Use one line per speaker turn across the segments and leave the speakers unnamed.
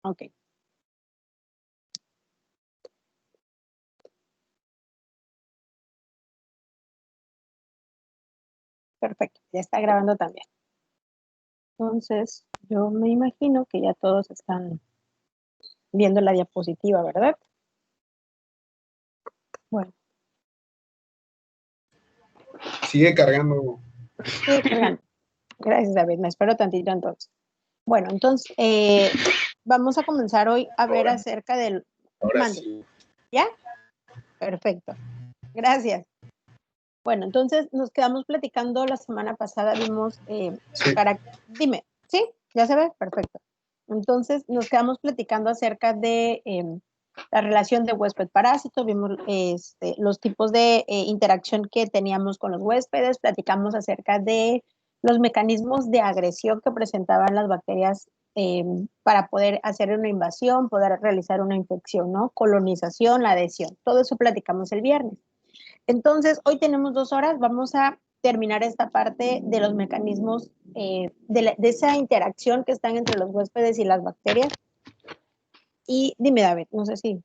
Ok. Perfecto, ya está grabando también. Entonces, yo me imagino que ya todos están viendo la diapositiva, ¿verdad? Bueno.
Sigue cargando.
Sigue cargando. Gracias, David. Me espero tantito entonces. Bueno, entonces, vamos a comenzar hoy a ver acerca del...
Ahora sí.
¿Ya? Perfecto. Gracias. Bueno, entonces nos quedamos platicando la semana pasada, vimos
Sí.
Dime, ¿sí? ¿Ya se ve? Perfecto. Entonces nos quedamos platicando acerca de la relación de huésped-parásito, vimos los tipos de interacción que teníamos con los huéspedes, platicamos acerca de los mecanismos de agresión que presentaban las bacterias para poder hacer una invasión, poder realizar una infección, ¿no? Colonización, la adhesión, todo eso platicamos el viernes. Entonces, hoy tenemos 2 horas, vamos a terminar esta parte de los mecanismos de esa interacción que están entre los huéspedes y las bacterias. Y dime, David, no sé si...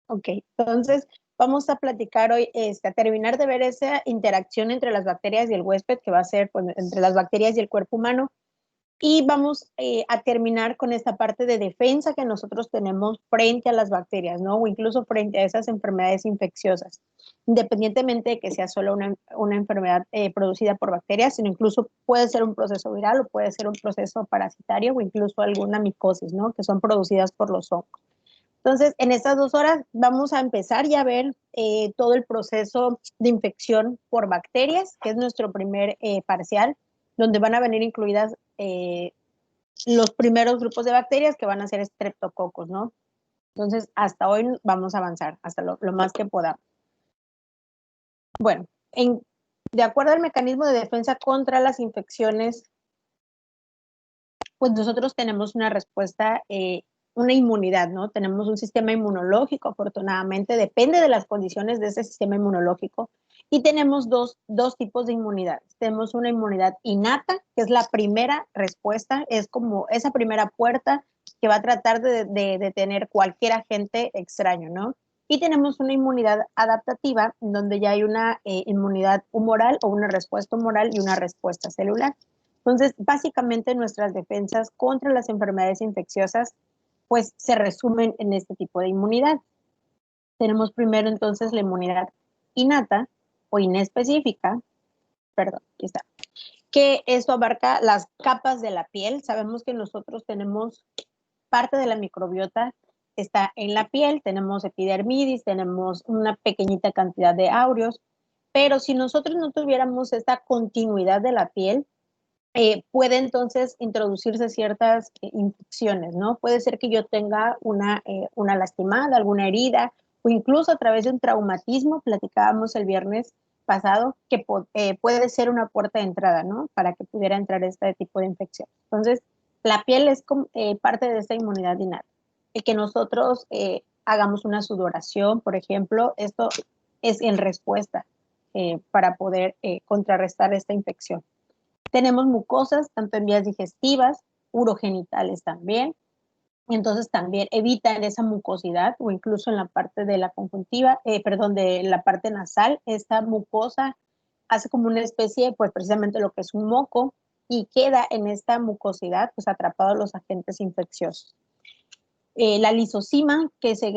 Ok, entonces vamos a platicar hoy, a terminar de ver esa interacción entre las bacterias y el huésped, que va a ser pues, entre las bacterias y el cuerpo humano. Y vamos a terminar con esta parte de defensa que nosotros tenemos frente a las bacterias, ¿no? O incluso frente a esas enfermedades infecciosas, independientemente de que sea solo una enfermedad producida por bacterias, sino incluso puede ser un proceso viral o puede ser un proceso parasitario o incluso alguna micosis, ¿no? Que son producidas por los hongos. Entonces, en estas 2 horas vamos a empezar ya a ver todo el proceso de infección por bacterias, que es nuestro primer parcial, donde van a venir incluidas los primeros grupos de bacterias que van a ser estreptococos, ¿no? Entonces, hasta hoy vamos a avanzar, hasta lo más que podamos. Bueno, de acuerdo al mecanismo de defensa contra las infecciones, pues nosotros tenemos una respuesta, una inmunidad, ¿no? Tenemos un sistema inmunológico, afortunadamente, depende de las condiciones de ese sistema inmunológico. Y tenemos dos tipos de inmunidades. Tenemos una inmunidad innata, que es la primera respuesta, es como esa primera puerta que va a tratar de detener cualquier agente extraño, ¿no? Y tenemos una inmunidad adaptativa, donde ya hay una inmunidad humoral o una respuesta humoral y una respuesta celular. Entonces, básicamente nuestras defensas contra las enfermedades infecciosas, pues se resumen en este tipo de inmunidad. Tenemos primero entonces la inmunidad innata o inespecífica, perdón, aquí está, que esto abarca las capas de la piel. Sabemos que nosotros tenemos parte de la microbiota está en la piel, tenemos epidermidis, tenemos una pequeñita cantidad de áureos, pero si nosotros no tuviéramos esta continuidad de la piel, puede entonces introducirse ciertas infecciones, ¿no? Puede ser que yo tenga una lastimada, alguna herida, o incluso a través de un traumatismo, platicábamos el viernes pasado, que puede ser una puerta de entrada, ¿no? Para que pudiera entrar este tipo de infección. Entonces, la piel es parte de esta inmunidad innata. El que nosotros hagamos una sudoración, por ejemplo, esto es en respuesta para poder contrarrestar esta infección. Tenemos mucosas, tanto en vías digestivas, urogenitales también. Entonces también evitan esa mucosidad o incluso en la parte de la conjuntiva, de la parte nasal, esta mucosa hace como una especie, pues precisamente lo que es un moco y queda en esta mucosidad, pues atrapados los agentes infecciosos. La lisocima que se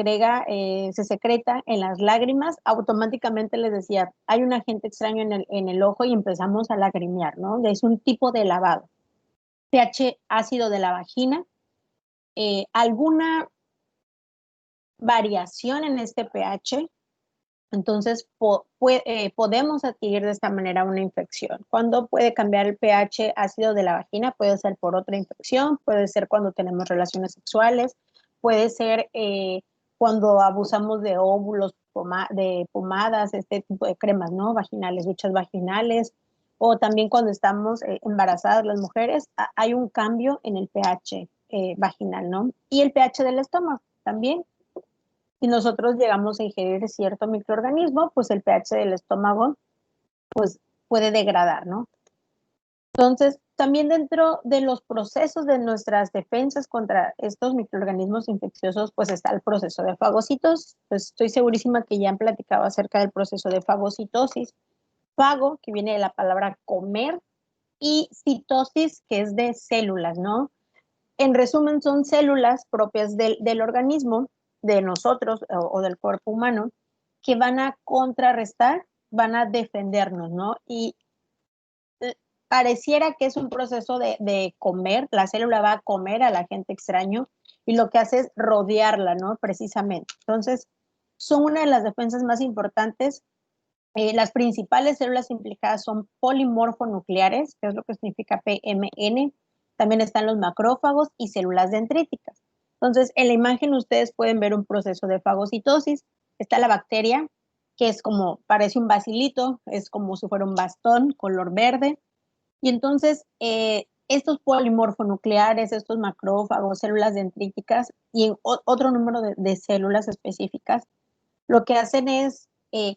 secreta en las lágrimas, automáticamente les decía, hay un agente extraño en el ojo y empezamos a lagrimear, ¿no? Es un tipo de lavado. pH ácido de la vagina, alguna variación en este pH, entonces podemos adquirir de esta manera una infección. ¿Cuándo puede cambiar el pH ácido de la vagina? Puede ser por otra infección, puede ser cuando tenemos relaciones sexuales, puede ser cuando abusamos de óvulos, de pomadas, este tipo de cremas, ¿no? Vaginales, duchas vaginales, o también cuando estamos embarazadas las mujeres, hay un cambio en el pH vaginal, ¿no? Y el pH del estómago también. Si nosotros llegamos a ingerir cierto microorganismo, pues el pH del estómago pues puede degradar, ¿no? Entonces, también dentro de los procesos de nuestras defensas contra estos microorganismos infecciosos, pues está el proceso de fagocitosis. Pues estoy segurísima que ya han platicado acerca del proceso de fagocitosis. Fago, que viene de la palabra comer, y citosis, que es de células, ¿no? En resumen, son células propias del organismo, de nosotros o del cuerpo humano, que van a contrarrestar, van a defendernos, ¿no? Y pareciera que es un proceso de comer, la célula va a comer al agente extraño y lo que hace es rodearla, ¿no? Precisamente. Entonces, son una de las defensas más importantes. Las principales células implicadas son polimorfonucleares, que es lo que significa PMN. También están los macrófagos y células dendríticas. Entonces, en la imagen ustedes pueden ver un proceso de fagocitosis. Está la bacteria, que es como, parece un bacilito, es como si fuera un bastón, color verde. Y entonces, estos polimorfonucleares, estos macrófagos, células dendríticas y otro número de células específicas, lo que hacen es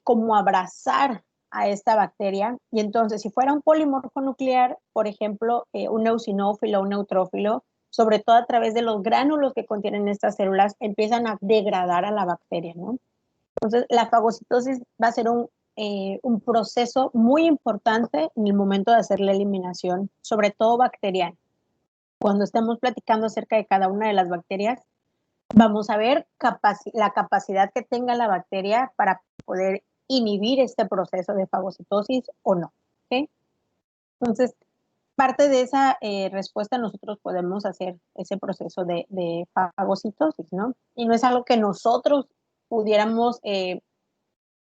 como abrazar a esta bacteria. Y entonces, si fuera un polimorfo nuclear, por ejemplo, un eosinófilo, un neutrófilo, sobre todo a través de los gránulos que contienen estas células, empiezan a degradar a la bacteria, ¿no? Entonces, la fagocitosis va a ser un proceso muy importante en el momento de hacer la eliminación, sobre todo bacteriana. Cuando estemos platicando acerca de cada una de las bacterias, vamos a ver la capacidad que tenga la bacteria para poder inhibir este proceso de fagocitosis o no. ¿Okay? Entonces, parte de esa respuesta nosotros podemos hacer ese proceso de fagocitosis, ¿no? Y no es algo que nosotros pudiéramos,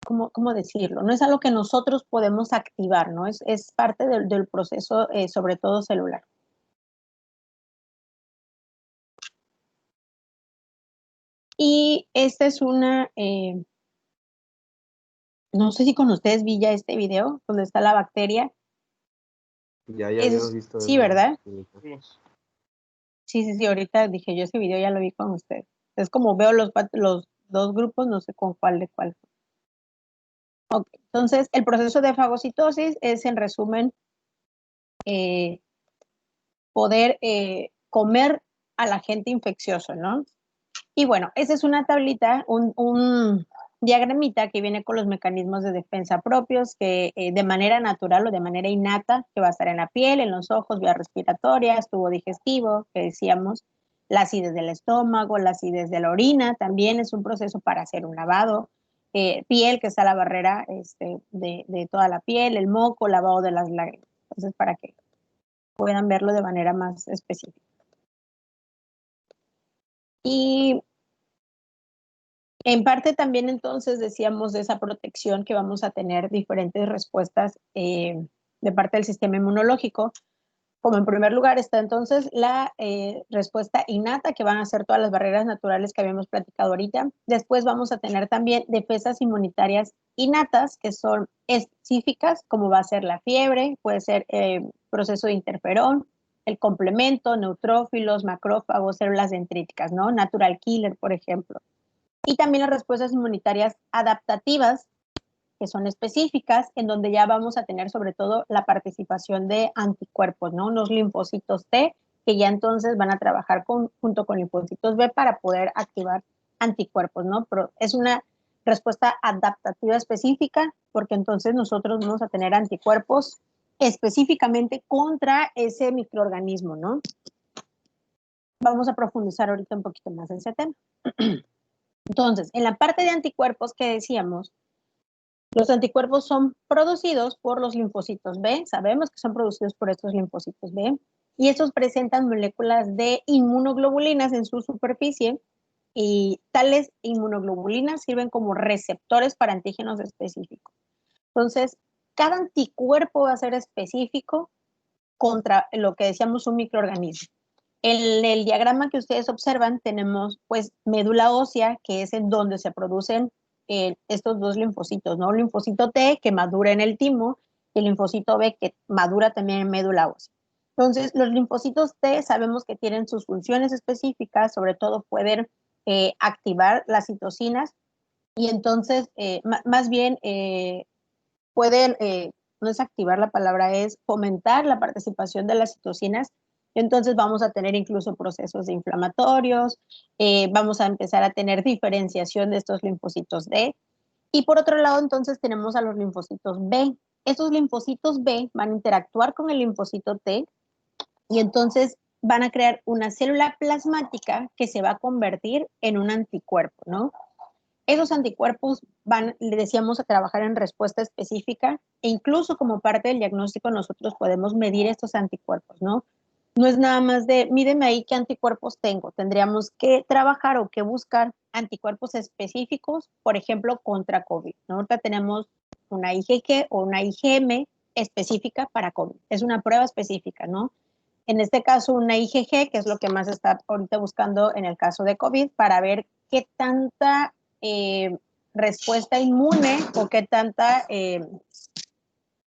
¿cómo decirlo? No es algo que nosotros podemos activar, ¿no? Es parte del proceso, sobre todo celular. Y esta es una, no sé si con ustedes vi ya este video donde está la bacteria.
Ya habíamos visto
Sí,
eso.
¿verdad? Sí, ahorita dije yo ese video ya lo vi con ustedes. Es como veo los dos grupos, no sé con cuál de cuál. Okay. Entonces, el proceso de fagocitosis es, en resumen, poder comer al agente infeccioso, ¿no? Y bueno, esa es una tablita, un diagramita que viene con los mecanismos de defensa propios, que de manera natural o de manera innata, que va a estar en la piel, en los ojos, vías respiratorias, tubo digestivo, que decíamos, la acidez del estómago, la acidez de la orina, también es un proceso para hacer un lavado, piel, que está la barrera de toda la piel, el moco, lavado de las lágrimas. Entonces, para que puedan verlo de manera más específica. Y en parte también entonces decíamos de esa protección que vamos a tener diferentes respuestas de parte del sistema inmunológico. Como en primer lugar está entonces la respuesta innata, que van a ser todas las barreras naturales que habíamos platicado ahorita. Después vamos a tener también defensas inmunitarias innatas, que son específicas, como va a ser la fiebre, puede ser proceso de interferón, el complemento, neutrófilos, macrófagos, células dendríticas, ¿no? Natural killer, por ejemplo. Y también las respuestas inmunitarias adaptativas, que son específicas, en donde ya vamos a tener sobre todo la participación de anticuerpos, ¿no? Unos linfocitos T, que ya entonces van a trabajar junto con linfocitos B para poder activar anticuerpos, ¿no? Pero es una respuesta adaptativa específica, porque entonces nosotros vamos a tener anticuerpos específicamente contra ese microorganismo, ¿no? Vamos a profundizar ahorita un poquito más en ese tema. Entonces, en la parte de anticuerpos que decíamos, los anticuerpos son producidos por los linfocitos B, sabemos que son producidos por estos linfocitos B, y estos presentan moléculas de inmunoglobulinas en su superficie, y tales inmunoglobulinas sirven como receptores para antígenos específicos. Entonces, cada anticuerpo va a ser específico contra lo que decíamos un microorganismo. En el diagrama que ustedes observan tenemos pues médula ósea, que es en donde se producen estos dos linfocitos, ¿no? Un linfocito T que madura en el timo y el linfocito B que madura también en médula ósea. Entonces, los linfocitos T sabemos que tienen sus funciones específicas, sobre todo pueden activar las citocinas y entonces, más bien, pueden, no es activar la palabra, es fomentar la participación de las citocinas. Entonces vamos a tener incluso procesos inflamatorios, vamos a empezar a tener diferenciación de estos linfocitos D. Y por otro lado, entonces tenemos a los linfocitos B. Estos linfocitos B van a interactuar con el linfocito T y entonces van a crear una célula plasmática que se va a convertir en un anticuerpo, ¿no? Esos anticuerpos van, le decíamos, a trabajar en respuesta específica e incluso como parte del diagnóstico nosotros podemos medir estos anticuerpos, ¿no? No es nada más de, mídeme ahí qué anticuerpos tengo. Tendríamos que trabajar o que buscar anticuerpos específicos, por ejemplo, contra COVID, ¿no? Ahorita tenemos una IgG o una IgM específica para COVID. Es una prueba específica, ¿no? En este caso, una IgG, que es lo que más está ahorita buscando en el caso de COVID, para ver qué tanta respuesta inmune o qué tanta,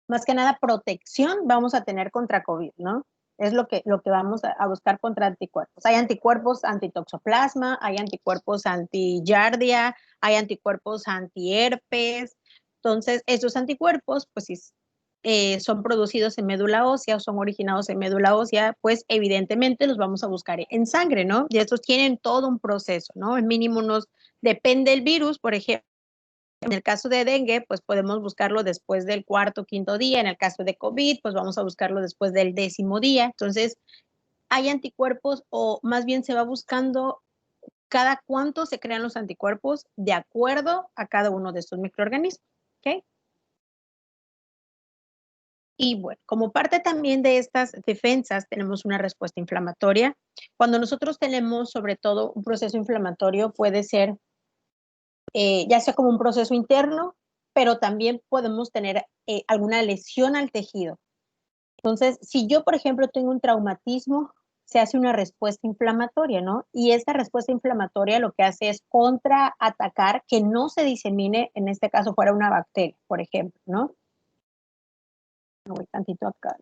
más que nada, protección vamos a tener contra COVID, ¿no? Es lo que vamos a buscar contra anticuerpos. Hay anticuerpos antitoxoplasma, hay anticuerpos anti-giardia, hay anticuerpos anti-herpes. Entonces, esos anticuerpos, pues si son producidos en médula ósea o son originados en médula ósea, pues evidentemente los vamos a buscar en sangre, ¿no? Y estos tienen todo un proceso, ¿no? El mínimo depende del virus, por ejemplo. En el caso de dengue, pues podemos buscarlo después del cuarto, quinto día. En el caso de COVID, pues vamos a buscarlo después del 10º día. Entonces, hay anticuerpos o más bien se va buscando cada cuánto se crean los anticuerpos de acuerdo a cada uno de estos microorganismos. ¿Ok? Y bueno, como parte también de estas defensas tenemos una respuesta inflamatoria. Cuando nosotros tenemos sobre todo un proceso inflamatorio puede ser ya sea como un proceso interno, pero también podemos tener alguna lesión al tejido. Entonces, si yo, por ejemplo, tengo un traumatismo, se hace una respuesta inflamatoria, ¿no? Y esta respuesta inflamatoria lo que hace es contraatacar que no se disemine, en este caso fuera una bacteria, por ejemplo, ¿no? Voy tantito acá.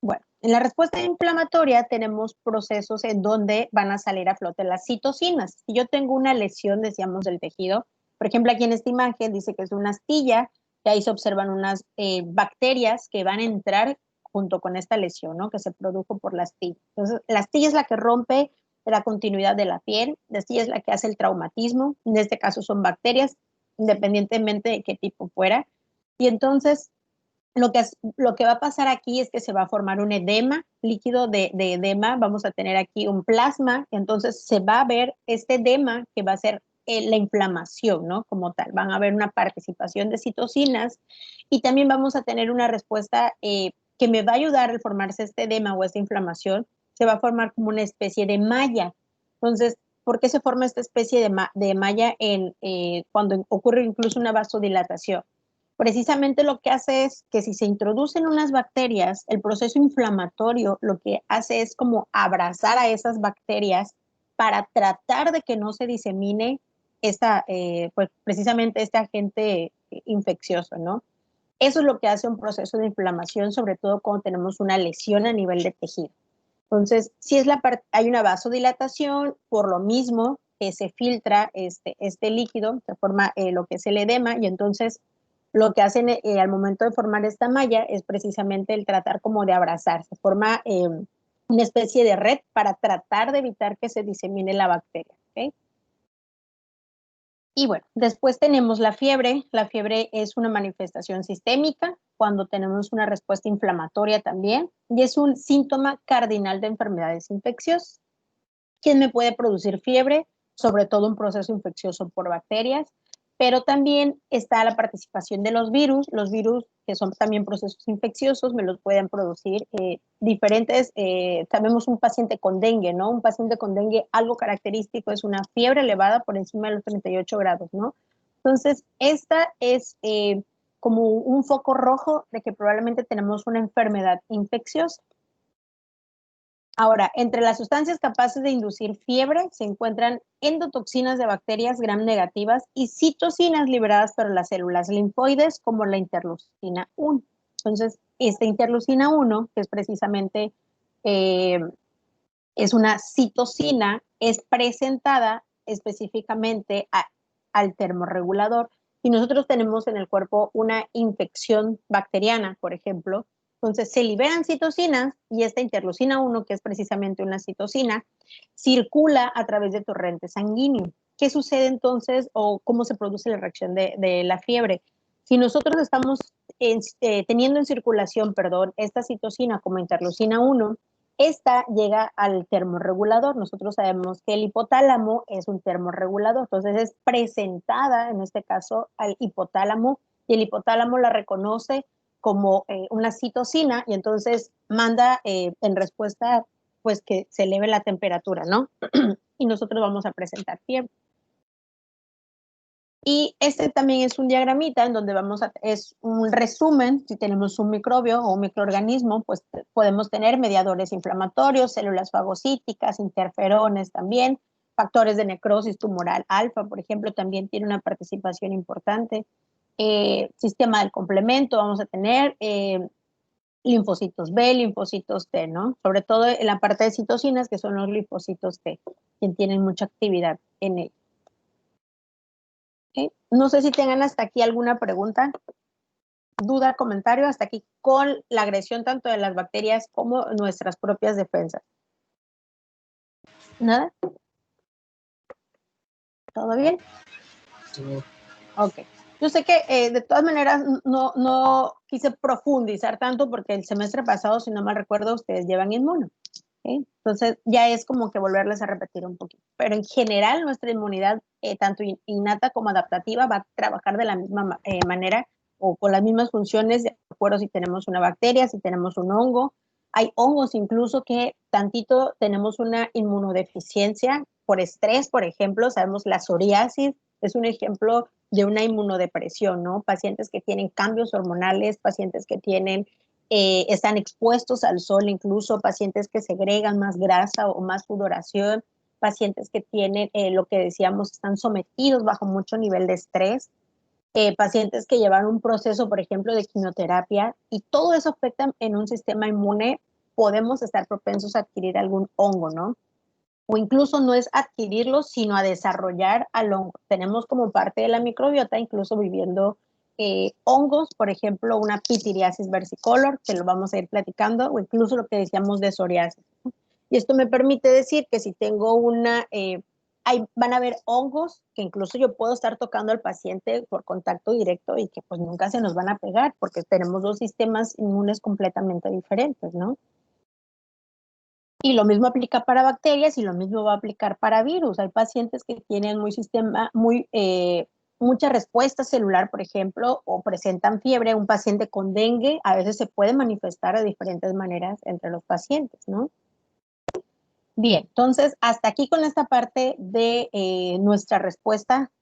Bueno, en la respuesta inflamatoria tenemos procesos en donde van a salir a flote las citocinas. Si yo tengo una lesión, decíamos, del tejido, por ejemplo, aquí en esta imagen dice que es una astilla, que ahí se observan unas bacterias que van a entrar junto con esta lesión, ¿no? Que se produjo por la astilla. Entonces, la astilla es la que rompe la continuidad de la piel, la astilla es la que hace el traumatismo, en este caso son bacterias, independientemente de qué tipo fuera. Y entonces, lo que va a pasar aquí es que se va a formar un edema, líquido de edema, vamos a tener aquí un plasma, entonces se va a ver este edema que va a ser la inflamación, ¿no? Como tal, van a haber una participación de citocinas y también vamos a tener una respuesta que me va a ayudar al formarse este edema o esta inflamación, se va a formar como una especie de malla. Entonces, ¿por qué se forma esta especie de malla cuando ocurre incluso una vasodilatación? Precisamente lo que hace es que si se introducen unas bacterias, el proceso inflamatorio lo que hace es como abrazar a esas bacterias para tratar de que no se disemine pues precisamente este agente infeccioso, ¿no? Eso es lo que hace un proceso de inflamación, sobre todo cuando tenemos una lesión a nivel de tejido. Entonces, si es hay una vasodilatación, por lo mismo que se filtra este líquido, se forma lo que es el edema y entonces lo que hacen al momento de formar esta malla es precisamente el tratar como de abrazar. Se forma una especie de red para tratar de evitar que se disemine la bacteria. ¿Okay? Y bueno, después tenemos la fiebre. La fiebre es una manifestación sistémica cuando tenemos una respuesta inflamatoria también y es un síntoma cardinal de enfermedades infecciosas. ¿Quién me puede producir fiebre? Sobre todo un proceso infeccioso por bacterias, pero también está la participación de los virus que son también procesos infecciosos, me los pueden producir diferentes, sabemos un paciente con dengue, ¿no? Un paciente con dengue, algo característico es una fiebre elevada por encima de los 38 grados, ¿no? Entonces, esta es como un foco rojo de que probablemente tenemos una enfermedad infecciosa. Ahora, entre las sustancias capaces de inducir fiebre se encuentran endotoxinas de bacterias gram negativas y citocinas liberadas por las células linfoides como la interleucina 1. Entonces, esta interleucina 1, que es precisamente es una citocina, es presentada específicamente al termorregulador. Si nosotros tenemos en el cuerpo una infección bacteriana, por ejemplo, entonces se liberan citocinas y esta interleucina 1, que es precisamente una citocina, circula a través de torrente sanguíneo. ¿Qué sucede entonces o cómo se produce la reacción de la fiebre? Si nosotros estamos teniendo en circulación, esta citocina como interleucina 1, esta llega al termorregulador. Nosotros sabemos que el hipotálamo es un termorregulador, entonces es presentada, en este caso, al hipotálamo, y el hipotálamo la reconoce como una citocina, y entonces manda en respuesta, pues, que se eleve la temperatura, ¿no? Y nosotros vamos a presentar fiebre. Y este también es un diagramita en donde es un resumen. Si tenemos un microbio o un microorganismo, pues podemos tener mediadores inflamatorios, células fagocíticas, interferones también, factores de necrosis tumoral alfa, por ejemplo, también tiene una participación importante. Sistema del complemento, vamos a tener linfocitos B, linfocitos T, ¿no? Sobre todo en la parte de citocinas, que son los linfocitos T, quien tienen mucha actividad en ellos. ¿Okay? No sé si tengan hasta aquí alguna pregunta, duda, comentario, hasta aquí con la agresión tanto de las bacterias como nuestras propias defensas. ¿Nada? ¿Todo bien?
Sí.
Ok. Yo sé que de todas maneras no quise profundizar tanto porque el semestre pasado, si no mal recuerdo, ustedes llevan inmuno. ¿Okay? Entonces ya es como que volverles a repetir un poquito. Pero en general nuestra inmunidad, tanto innata como adaptativa, va a trabajar de la misma manera o con las mismas funciones, de acuerdo si tenemos una bacteria, si tenemos un hongo. Hay hongos incluso que tantito tenemos una inmunodeficiencia por estrés, por ejemplo, sabemos la psoriasis es un ejemplo de una inmunodepresión, ¿no? Pacientes que tienen cambios hormonales, pacientes que están expuestos al sol, incluso pacientes que segregan más grasa o más sudoración, pacientes que tienen lo que decíamos, están sometidos bajo mucho nivel de estrés, pacientes que llevan un proceso, por ejemplo, de quimioterapia, y todo eso afecta en un sistema inmune, podemos estar propensos a adquirir algún hongo, ¿no? O incluso no es adquirirlo, sino a desarrollar al hongo. Tenemos como parte de la microbiota incluso viviendo hongos, por ejemplo, una pitiriasis versicolor, que lo vamos a ir platicando, o incluso lo que decíamos de psoriasis. Y esto me permite decir que si tengo van a haber hongos que incluso yo puedo estar tocando al paciente por contacto directo y que pues nunca se nos van a pegar porque tenemos dos sistemas inmunes completamente diferentes, ¿no? Y lo mismo aplica para bacterias y lo mismo va a aplicar para virus. Hay pacientes que tienen mucha respuesta celular, por ejemplo, o presentan fiebre. Un paciente con dengue a veces se puede manifestar de diferentes maneras entre los pacientes, ¿no? Bien, entonces hasta aquí con esta parte de nuestra respuesta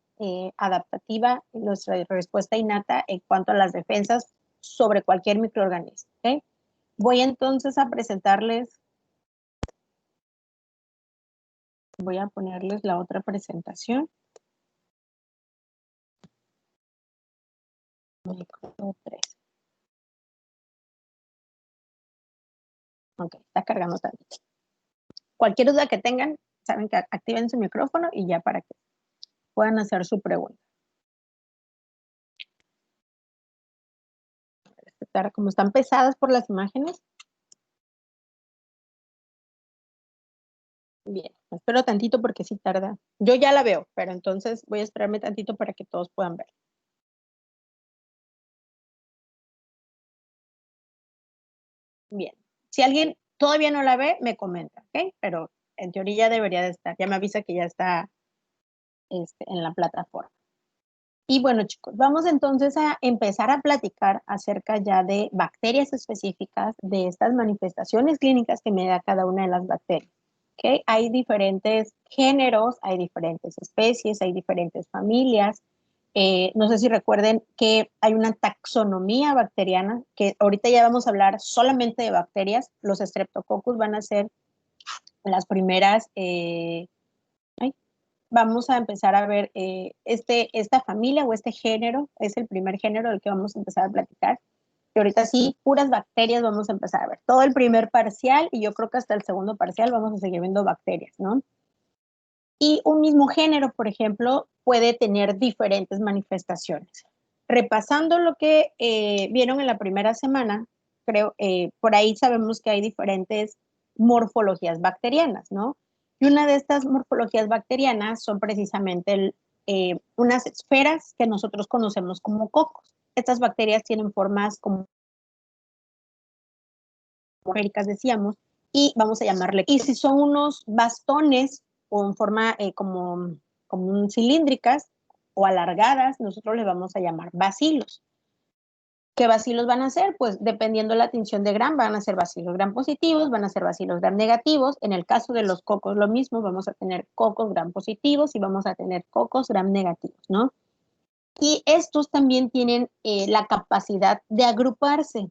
adaptativa, nuestra respuesta innata en cuanto a las defensas sobre cualquier microorganismo. ¿Okay? Voy entonces a presentarles. Voy a ponerles la otra presentación. Ok, está cargando tantito. Cualquier duda que tengan, saben que activen su micrófono y ya para que puedan hacer su pregunta. Como están pesadas por las imágenes. Bien, espero tantito porque sí tarda. Yo ya la veo, pero entonces voy a esperarme tantito para que todos puedan ver. Bien, si alguien todavía no la ve, me comenta, ¿ok? Pero en teoría ya debería de estar. Ya me avisa que ya está en la plataforma. Y bueno, chicos, vamos entonces a empezar a platicar acerca ya de bacterias específicas, de estas manifestaciones clínicas que me da cada una de las bacterias. ¿Okay? Hay diferentes géneros, hay diferentes especies, hay diferentes familias. No sé si recuerden que hay una taxonomía bacteriana, que ahorita ya vamos a hablar solamente de bacterias. Los Streptococcus van a ser las primeras vamos a empezar a ver esta familia o este género, es el primer género del que vamos a empezar a platicar. que ahorita sí, puras bacterias vamos a empezar a ver. Todo el primer parcial y yo creo que hasta el segundo parcial vamos a seguir viendo bacterias, ¿no? Y un mismo género, por ejemplo, puede tener diferentes manifestaciones. Repasando lo que vieron en la primera semana, creo, por ahí sabemos que hay diferentes morfologías bacterianas, ¿no? Y una de estas morfologías bacterianas son precisamente unas esferas que nosotros conocemos como cocos. Estas bacterias tienen formas como esféricas, decíamos, y vamos a llamarle. Y si son unos bastones o en forma como cilíndricas o alargadas, nosotros les vamos a llamar bacilos. ¿Qué bacilos van a ser? Pues dependiendo de la tinción de Gram, van a ser bacilos Gram positivos, van a ser bacilos Gram negativos. En el caso de los cocos, lo mismo, vamos a tener cocos Gram positivos y vamos a tener cocos Gram negativos, ¿no? Y estos también tienen la capacidad de agruparse.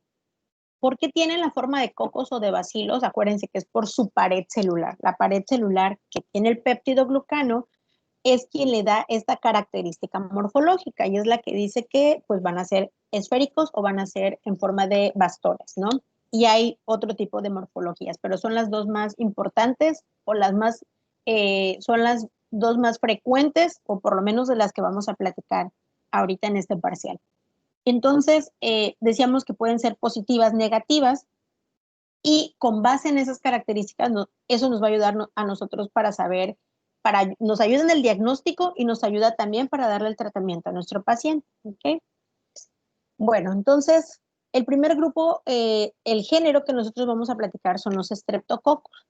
¿Por qué tienen la forma de cocos o de bacilos? Acuérdense que es por su pared celular. La pared celular que tiene el péptido glucano es quien le da esta característica morfológica y es la que dice que pues van a ser esféricos o van a ser en forma de bastones, ¿no? Y hay otro tipo de morfologías, pero son las dos más importantes o son las dos más frecuentes o por lo menos de las que vamos a platicar ahorita en este parcial. Entonces, decíamos que pueden ser positivas, negativas, y con base en esas características, eso nos va a ayudar a nosotros para saber, nos ayuda en el diagnóstico y nos ayuda también para darle el tratamiento a nuestro paciente. ¿Okay? Bueno, entonces, el primer grupo, el género que nosotros vamos a platicar son los Streptococcus.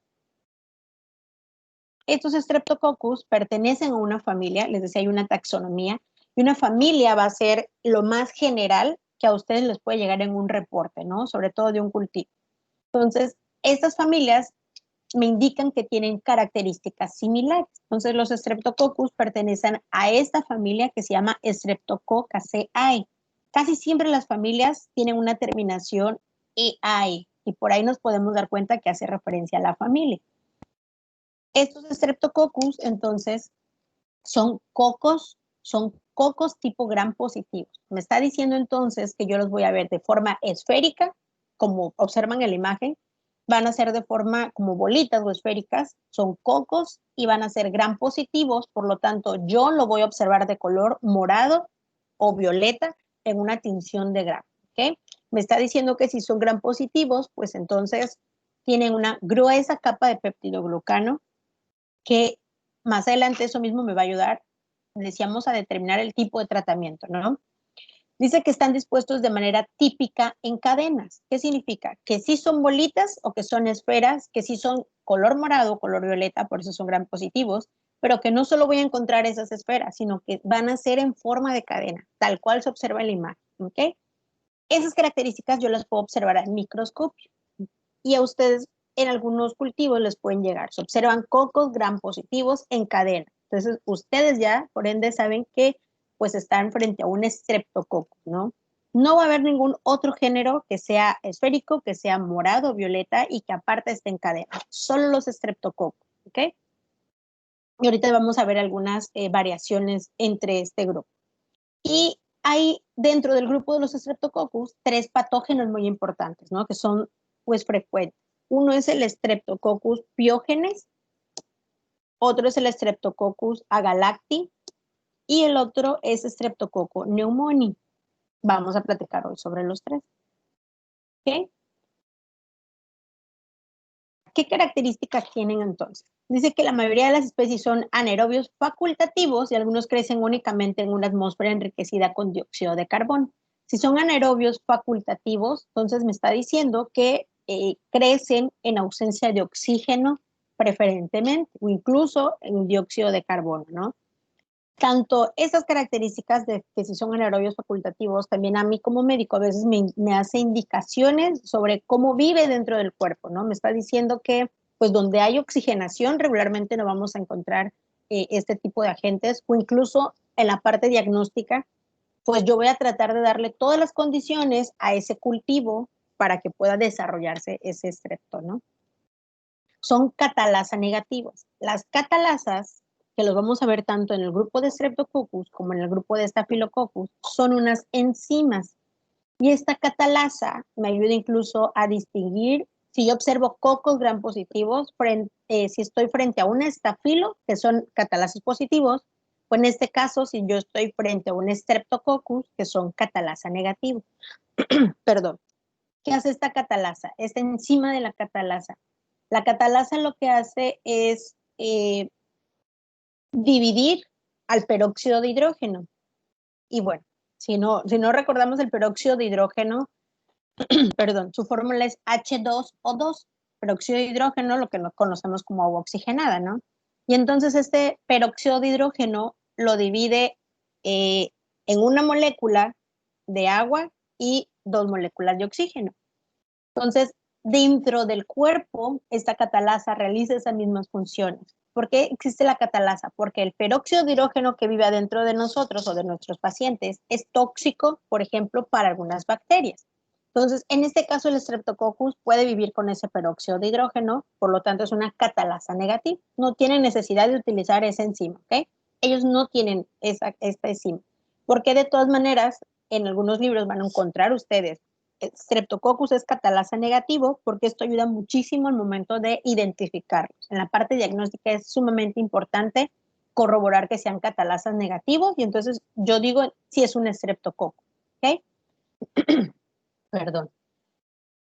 Estos Streptococcus pertenecen a una familia, les decía, hay una taxonomía, y una familia va a ser lo más general que a ustedes les puede llegar en un reporte, ¿no? Sobre todo de un cultivo. Entonces, estas familias me indican que tienen características similares. Entonces, los Streptococcus pertenecen a esta familia que se llama Streptococcaceae. Casi siempre las familias tienen una terminación EAE y por ahí nos podemos dar cuenta que hace referencia a la familia. Estos Streptococcus, entonces, son cocos tipo gram positivos. Me está diciendo entonces que yo los voy a ver de forma esférica, como observan en la imagen, van a ser de forma como bolitas o esféricas, son cocos y van a ser gram positivos, por lo tanto yo lo voy a observar de color morado o violeta en una tinción de gram. ¿Okay? Me está diciendo que si son gram positivos, pues entonces tienen una gruesa capa de peptidoglucano que más adelante eso mismo me va a ayudar, decíamos, a determinar el tipo de tratamiento, ¿no? Dice que están dispuestos de manera típica en cadenas. ¿Qué significa? Que sí son bolitas o que son esferas, que sí son color morado o color violeta, por eso son gram positivos, pero que no solo voy a encontrar esas esferas, sino que van a ser en forma de cadena, tal cual se observa en la imagen, ¿ok? Esas características yo las puedo observar al microscopio y a ustedes en algunos cultivos les pueden llegar. Se observan cocos gram positivos en cadena. Entonces, ustedes ya, por ende, saben que pues están frente a un estreptococo, ¿no? No va a haber ningún otro género que sea esférico, que sea morado, violeta y que aparte esté en cadena. Solo los estreptococos, ¿ok? Y ahorita vamos a ver algunas variaciones entre este grupo. Y hay dentro del grupo de los Streptococcus 3 patógenos muy importantes, ¿no? Que son pues frecuentes. Uno es el Streptococcus pyogenes, otro es el Streptococcus agalacti y el otro es Streptococcus pneumoniae. Vamos a platicar hoy sobre los tres. ¿Okay? ¿Qué características tienen entonces? Dice que la mayoría de las especies son anaerobios facultativos y algunos crecen únicamente en una atmósfera enriquecida con dióxido de carbono. Si son anaerobios facultativos, entonces me está diciendo que crecen en ausencia de oxígeno preferentemente o incluso en dióxido de carbono, ¿no? Tanto esas características de que si son anaerobios facultativos, también a mí como médico a veces me hace indicaciones sobre cómo vive dentro del cuerpo, ¿no? Me está diciendo que pues donde hay oxigenación regularmente no vamos a encontrar este tipo de agentes o incluso en la parte diagnóstica, pues yo voy a tratar de darle todas las condiciones a ese cultivo para que pueda desarrollarse ese estrepto, ¿no? Son catalasa negativas. Las catalasas, que los vamos a ver tanto en el grupo de Streptococcus como en el grupo de Staphylococcus, son unas enzimas Y esta catalasa me ayuda incluso a distinguir si yo observo cocos gram positivos, si estoy frente a un estafilo, que son catalasas positivos, o en este caso, si yo estoy frente a un streptococcus, que son catalasa negativos. Perdón. ¿Qué hace esta catalasa? Esta enzima de la catalasa. La catalasa lo que hace es dividir al peróxido de hidrógeno. Y bueno, si no recordamos el peróxido de hidrógeno, perdón, su fórmula es H2O2, peróxido de hidrógeno, lo que conocemos como agua oxigenada, ¿no? Y entonces este peróxido de hidrógeno lo divide en una molécula de agua y 2 moléculas de oxígeno. Entonces, dentro del cuerpo, esta catalasa realiza esas mismas funciones. ¿Por qué existe la catalasa? Porque el peróxido de hidrógeno que vive adentro de nosotros o de nuestros pacientes es tóxico, por ejemplo, para algunas bacterias. Entonces, en este caso, el Streptococcus puede vivir con ese peróxido de hidrógeno, por lo tanto, es una catalasa negativa. No tienen necesidad de utilizar esa enzima, ¿ok? Ellos no tienen esta enzima. Porque de todas maneras, en algunos libros van a encontrar ustedes Streptococcus es catalasa negativo porque esto ayuda muchísimo al momento de identificarlos. En la parte diagnóstica es sumamente importante corroborar que sean catalasas negativos y entonces yo digo si es un Streptococcus, ¿ok? Perdón.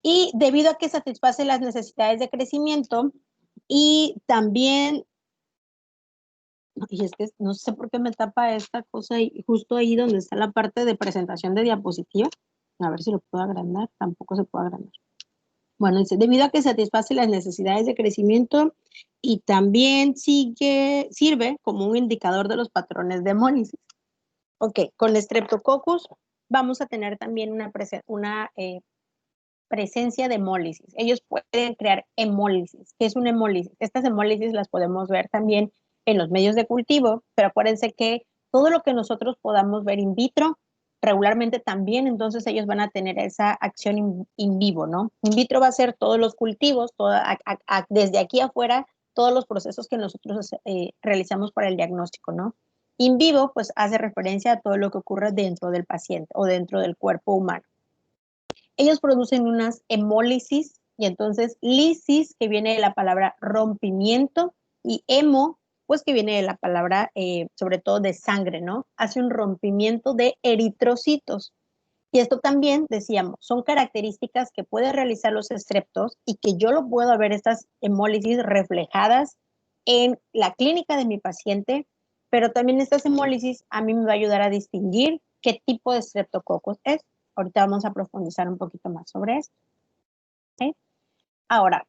Y debido a que satisface las necesidades de crecimiento y también, y es que no sé por qué me tapa esta cosa ahí, justo ahí donde está la parte de presentación de diapositiva. A ver si lo puedo agrandar, tampoco se puede agrandar. Bueno, dice, debido a que satisface las necesidades de crecimiento y también sirve como un indicador de los patrones de hemólisis. Ok, con Streptococcus vamos a tener también una presencia de hemólisis. Ellos pueden crear hemólisis. ¿Qué es una hemólisis? Estas hemólisis las podemos ver también en los medios de cultivo, pero acuérdense que todo lo que nosotros podamos ver in vitro, regularmente también, entonces ellos van a tener esa acción in vivo, ¿no? In vitro va a ser todos los cultivos, desde aquí afuera, todos los procesos que nosotros realizamos para el diagnóstico, ¿no? In vivo, pues hace referencia a todo lo que ocurre dentro del paciente o dentro del cuerpo humano. Ellos producen unas hemólisis y entonces lisis, que viene de la palabra rompimiento, y hemo, pues que viene de la palabra sobre todo de sangre, ¿no? Hace un rompimiento de eritrocitos. Y esto también, decíamos, son características que pueden realizar los estreptos y que yo lo puedo ver estas hemólisis reflejadas en la clínica de mi paciente, pero también estas hemólisis a mí me va a ayudar a distinguir qué tipo de Streptococcus es. Ahorita vamos a profundizar un poquito más sobre esto. ¿Sí? Ahora,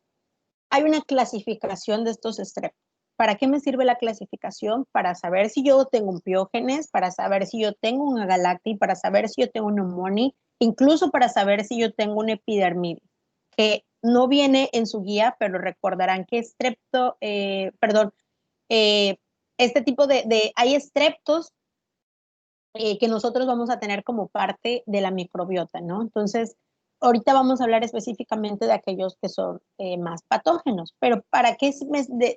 hay una clasificación de estos estreptos. ¿Para qué me sirve la clasificación? Para saber si yo tengo un piógenes, para saber si yo tengo un agalacti, para saber si yo tengo un pneumoni, incluso para saber si yo tengo un epidermidis, que no viene en su guía, pero recordarán que este tipo hay estreptos que nosotros vamos a tener como parte de la microbiota, ¿no? Entonces, ahorita vamos a hablar específicamente de aquellos que son más patógenos, pero ¿para qué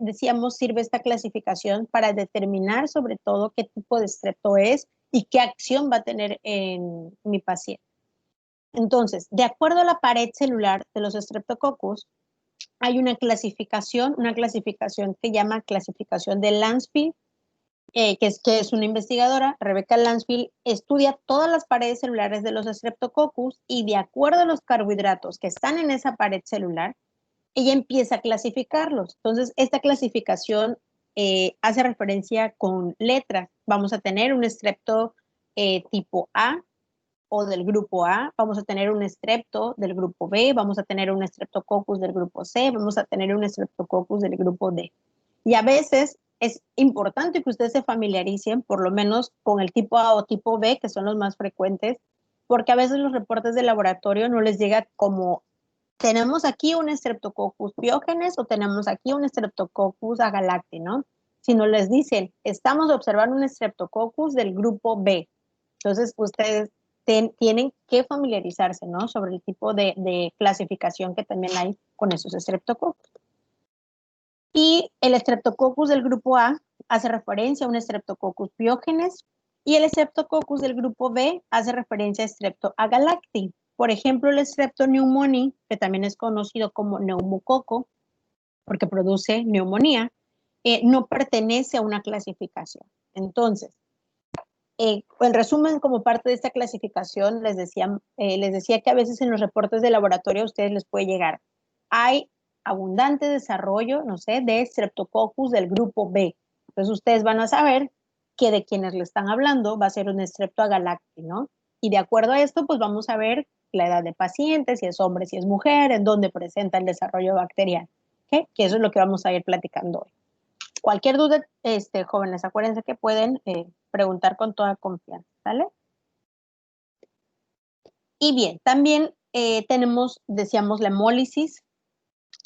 decíamos sirve esta clasificación? Para determinar sobre todo qué tipo de estrepto es y qué acción va a tener en mi paciente. Entonces, de acuerdo a la pared celular de los Streptococcus, hay una clasificación que llama clasificación de Landsfield, que es una investigadora, Rebecca Landsfield, estudia todas las paredes celulares de los Streptococcus y de acuerdo a los carbohidratos que están en esa pared celular, ella empieza a clasificarlos. Entonces, esta clasificación hace referencia con letras. Vamos a tener un estrepto tipo A o del grupo A, vamos a tener un estrepto del grupo B, vamos a tener un Streptococcus del grupo C, vamos a tener un Streptococcus del grupo D. Y a veces es importante que ustedes se familiaricen por lo menos con el tipo A o tipo B, que son los más frecuentes, porque a veces los reportes de laboratorio no les llega como tenemos aquí un Streptococcus piógenes o tenemos aquí un Streptococcus agalacti, ¿no? Sino les dicen, estamos observando un Streptococcus del grupo B. Entonces, ustedes tienen que familiarizarse, ¿no? Sobre el tipo de clasificación que también hay con esos Streptococcus. Y el Streptococcus del grupo A hace referencia a un Streptococcus piógenes Y el Streptococcus del grupo B hace referencia a Strepto agalacti. Por ejemplo, el Streptopneumoniae, que también es conocido como neumococo, porque produce neumonía, no pertenece a una clasificación. Entonces, en resumen, como parte de esta clasificación, les decía que a veces en los reportes de laboratorio a ustedes les puede llegar. Hay abundante desarrollo, no sé, de Streptococcus del grupo B. Entonces ustedes van a saber que de quienes le están hablando va a ser un Strepto agalacti, ¿no? Y de acuerdo a esto, pues vamos a ver la edad de paciente, si es hombre, si es mujer, en dónde presenta el desarrollo bacteriano, ¿okay? Que eso es lo que vamos a ir platicando hoy. Cualquier duda, jóvenes, acuérdense que pueden preguntar con toda confianza, ¿vale? Y bien, también tenemos, decíamos, la hemólisis.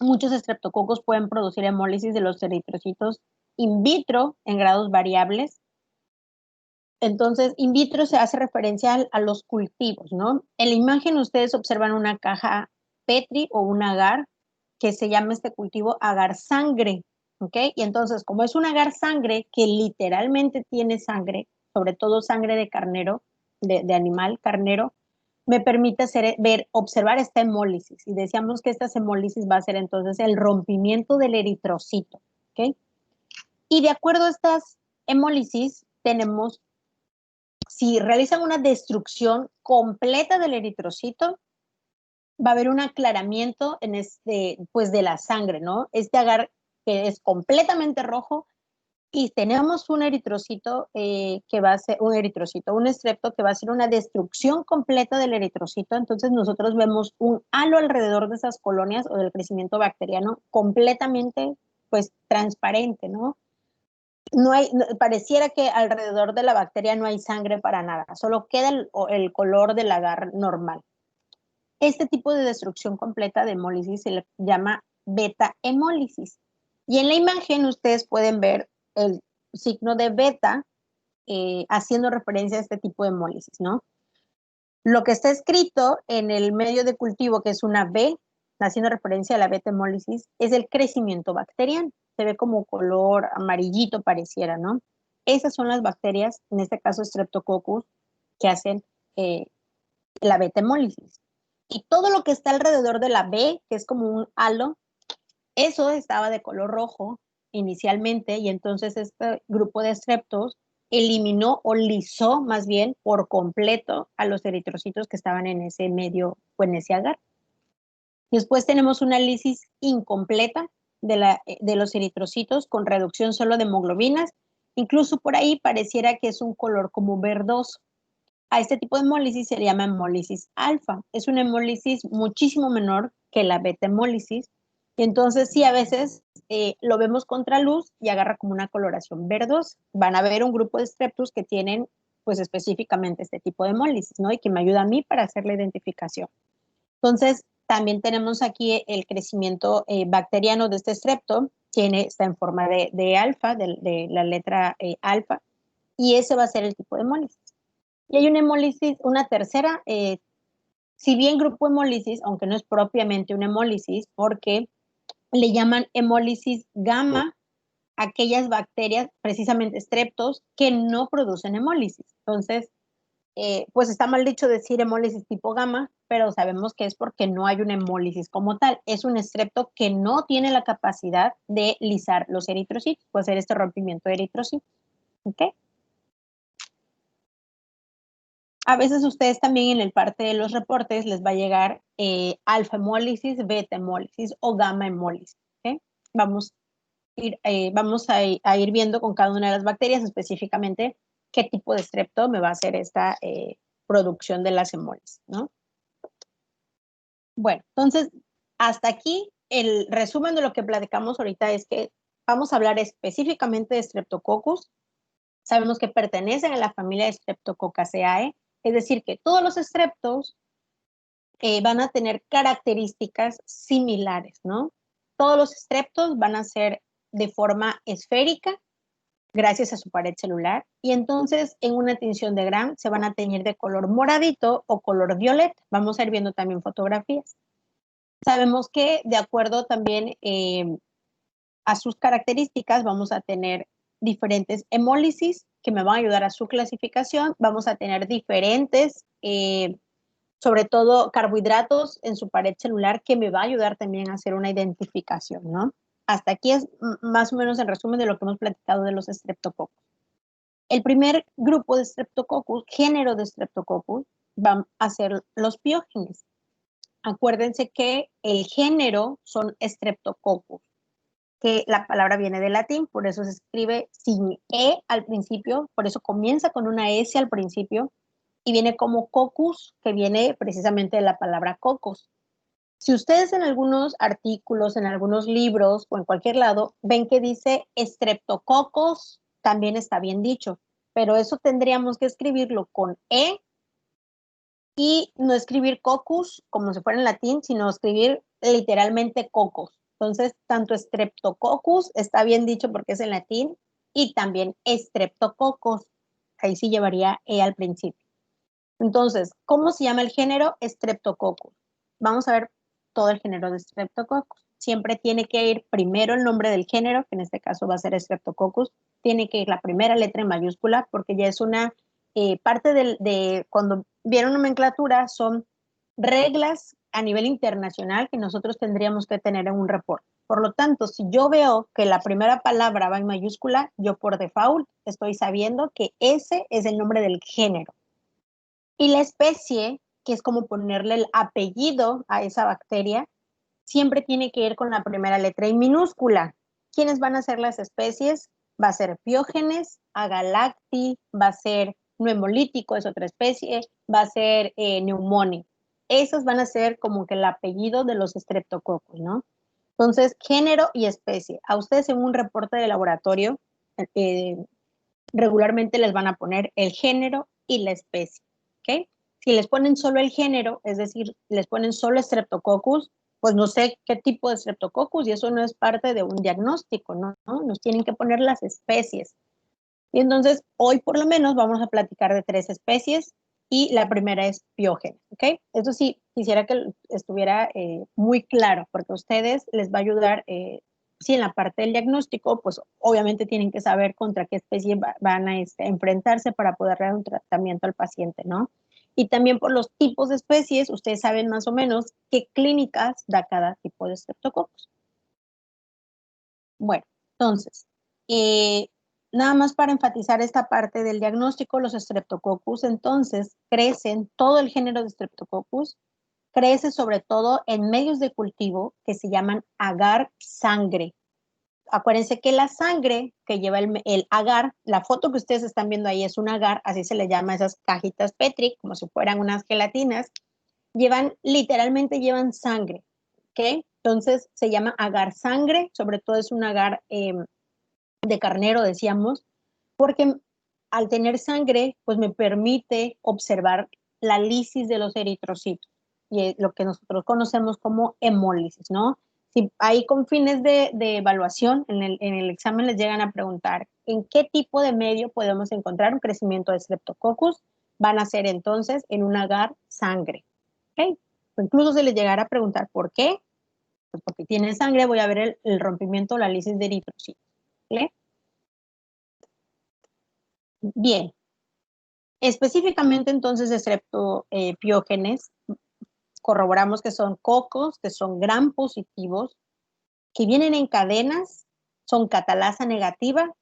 Muchos estreptococos pueden producir hemólisis de los eritrocitos in vitro en grados variables. Entonces, in vitro se hace referencia a los cultivos, ¿no? En la imagen ustedes observan una caja Petri o un agar que se llama este cultivo agar sangre, ¿ok? Y entonces, como es un agar sangre que literalmente tiene sangre, sobre todo sangre de carnero, de animal carnero, me permite observar esta hemólisis. Y decíamos que esta hemólisis va a ser entonces el rompimiento del eritrocito, ¿ok? Y de acuerdo a estas hemólisis, tenemos, si realizan una destrucción completa del eritrocito, va a haber un aclaramiento en pues de la sangre, ¿no? Este agar que es completamente rojo y tenemos un eritrocito que va a ser un estrepto que va a ser una destrucción completa del eritrocito. Entonces nosotros vemos un halo alrededor de esas colonias o del crecimiento bacteriano completamente, pues, transparente, ¿no? Pareciera que alrededor de la bacteria no hay sangre para nada, solo queda el color del agar normal. Este tipo de destrucción completa de hemólisis se le llama beta-hemólisis. Y en la imagen ustedes pueden ver el signo de beta haciendo referencia a este tipo de hemólisis, ¿no? Lo que está escrito en el medio de cultivo, que es una B, haciendo referencia a la beta-hemólisis, es el crecimiento bacteriano. Se ve como color amarillito pareciera, ¿no? Esas son las bacterias, en este caso Streptococcus, que hacen la beta-hemólisis. Y todo lo que está alrededor de la B, que es como un halo, eso estaba de color rojo inicialmente, y entonces este grupo de streptos eliminó o lisó más bien por completo a los eritrocitos que estaban en ese medio o en ese agar. Después tenemos una lisis incompleta de los eritrocitos con reducción solo de hemoglobinas. Incluso por ahí pareciera que es un color como verdoso. A este tipo de hemólisis se le llama hemólisis alfa. Es una hemólisis muchísimo menor que la beta-hemólisis. Y entonces sí, a veces lo vemos contra luz y agarra como una coloración verdosa. Van a ver un grupo de streptus que tienen pues específicamente este tipo de hemólisis, ¿no? Y que me ayuda a mí para hacer la identificación. Entonces, también tenemos aquí el crecimiento bacteriano de este strepto, está en forma de alfa, de la letra alfa, y ese va a ser el tipo de hemólisis. Y hay una hemólisis, una tercera, si bien grupo hemólisis, aunque no es propiamente una hemólisis, porque le llaman hemólisis gamma aquellas bacterias, precisamente streptos, que no producen hemólisis. Entonces, pues está mal dicho decir hemólisis tipo gamma, pero sabemos que es porque no hay una hemólisis como tal. Es un strepto que no tiene la capacidad de lisar los eritrocitos, puede ser este rompimiento de eritrocitos. ¿Ok? A veces ustedes también en el parte de los reportes les va a llegar alfa hemólisis, beta hemólisis o gamma hemólisis. ¿Okay? Vamos a ir viendo con cada una de las bacterias específicamente qué tipo de strepto me va a hacer esta producción de las hemólisis, ¿no? Bueno, entonces, hasta aquí el resumen de lo que platicamos ahorita es que vamos a hablar específicamente de Streptococcus. Sabemos que pertenecen a la familia de Streptococcaceae, es decir, que todos los streptos van a tener características similares, ¿no? Todos los streptos van a ser de forma esférica, gracias a su pared celular, y entonces en una tinción de Gram se van a teñir de color moradito o color violeta. Vamos a ir viendo también fotografías. Sabemos que de acuerdo también a sus características vamos a tener diferentes hemólisis que me van a ayudar a su clasificación. Vamos a tener diferentes, sobre todo carbohidratos en su pared celular, que me va a ayudar también a hacer una identificación, ¿no? Hasta aquí es más o menos el resumen de lo que hemos platicado de los Streptococcus. El primer grupo de Streptococcus, género de Streptococcus, van a ser los piógenes. Acuérdense que el género son Streptococcus, que la palabra viene del latín, por eso se escribe sin E al principio, por eso comienza con una S al principio, y viene como coccus, que viene precisamente de la palabra cocos. Si ustedes en algunos artículos, en algunos libros o en cualquier lado ven que dice Streptococcus, también está bien dicho, pero eso tendríamos que escribirlo con E y no escribir coccus como si fuera en latín, sino escribir literalmente cocos. Entonces, tanto Streptococcus está bien dicho porque es en latín y también Streptococcus, ahí sí llevaría E al principio. Entonces, ¿cómo se llama el género? Streptococcus. Vamos a ver todo el género de Streptococcus. Siempre tiene que ir primero el nombre del género, que en este caso va a ser Streptococcus. Tiene que ir la primera letra en mayúscula, porque ya es una parte de cuando vieron nomenclatura, son reglas a nivel internacional que nosotros tendríamos que tener en un reporte. Por lo tanto, si yo veo que la primera palabra va en mayúscula, yo por default estoy sabiendo que ese es el nombre del género. Y la especie, que es como ponerle el apellido a esa bacteria, siempre tiene que ir con la primera letra en minúscula. ¿Quiénes van a ser las especies? Va a ser Piógenes, Agalacti, va a ser Nuemolítico, es otra especie, va a ser Pneumonic. Esos van a ser como que el apellido de los Streptococcus, ¿no? Entonces, género y especie. A ustedes en un reporte de laboratorio, regularmente les van a poner el género y la especie. ¿Okay? Si les ponen solo el género, es decir, les ponen solo Streptococcus, pues no sé qué tipo de Streptococcus y eso no es parte de un diagnóstico, ¿no? Nos tienen que poner las especies. Y entonces, hoy por lo menos vamos a platicar de 3 especies y la primera es Piógenes, ¿ok? Eso sí, quisiera que estuviera muy claro porque a ustedes les va a ayudar, sí, en la parte del diagnóstico, pues obviamente tienen que saber contra qué especie van a enfrentarse para poder dar un tratamiento al paciente, ¿no? Y también por los tipos de especies, ustedes saben más o menos qué clínicas da cada tipo de Streptococcus. Bueno, entonces, nada más para enfatizar esta parte del diagnóstico, los Streptococcus entonces crecen, todo el género de Streptococcus crece sobre todo en medios de cultivo que se llaman agar sangre. Acuérdense que la sangre que lleva el agar, la foto que ustedes están viendo ahí es un agar, así se le llama a esas cajitas Petri, como si fueran unas gelatinas, literalmente llevan sangre, ¿ok? Entonces se llama agar sangre, sobre todo es un agar de carnero, decíamos, porque al tener sangre, pues me permite observar la lisis de los eritrocitos, y lo que nosotros conocemos como hemólisis, ¿no? Si ahí con fines de evaluación, en el examen les llegan a preguntar en qué tipo de medio podemos encontrar un crecimiento de Streptococcus, van a ser entonces en un agar sangre, ¿ok? O incluso se les llegará a preguntar por qué, pues porque tiene sangre, voy a ver el rompimiento o la lisis de eritrocitos, ¿vale? Bien, específicamente entonces de Streptopiógenes, corroboramos que son cocos, que son gram positivos, que vienen en cadenas, son catalasa negativa,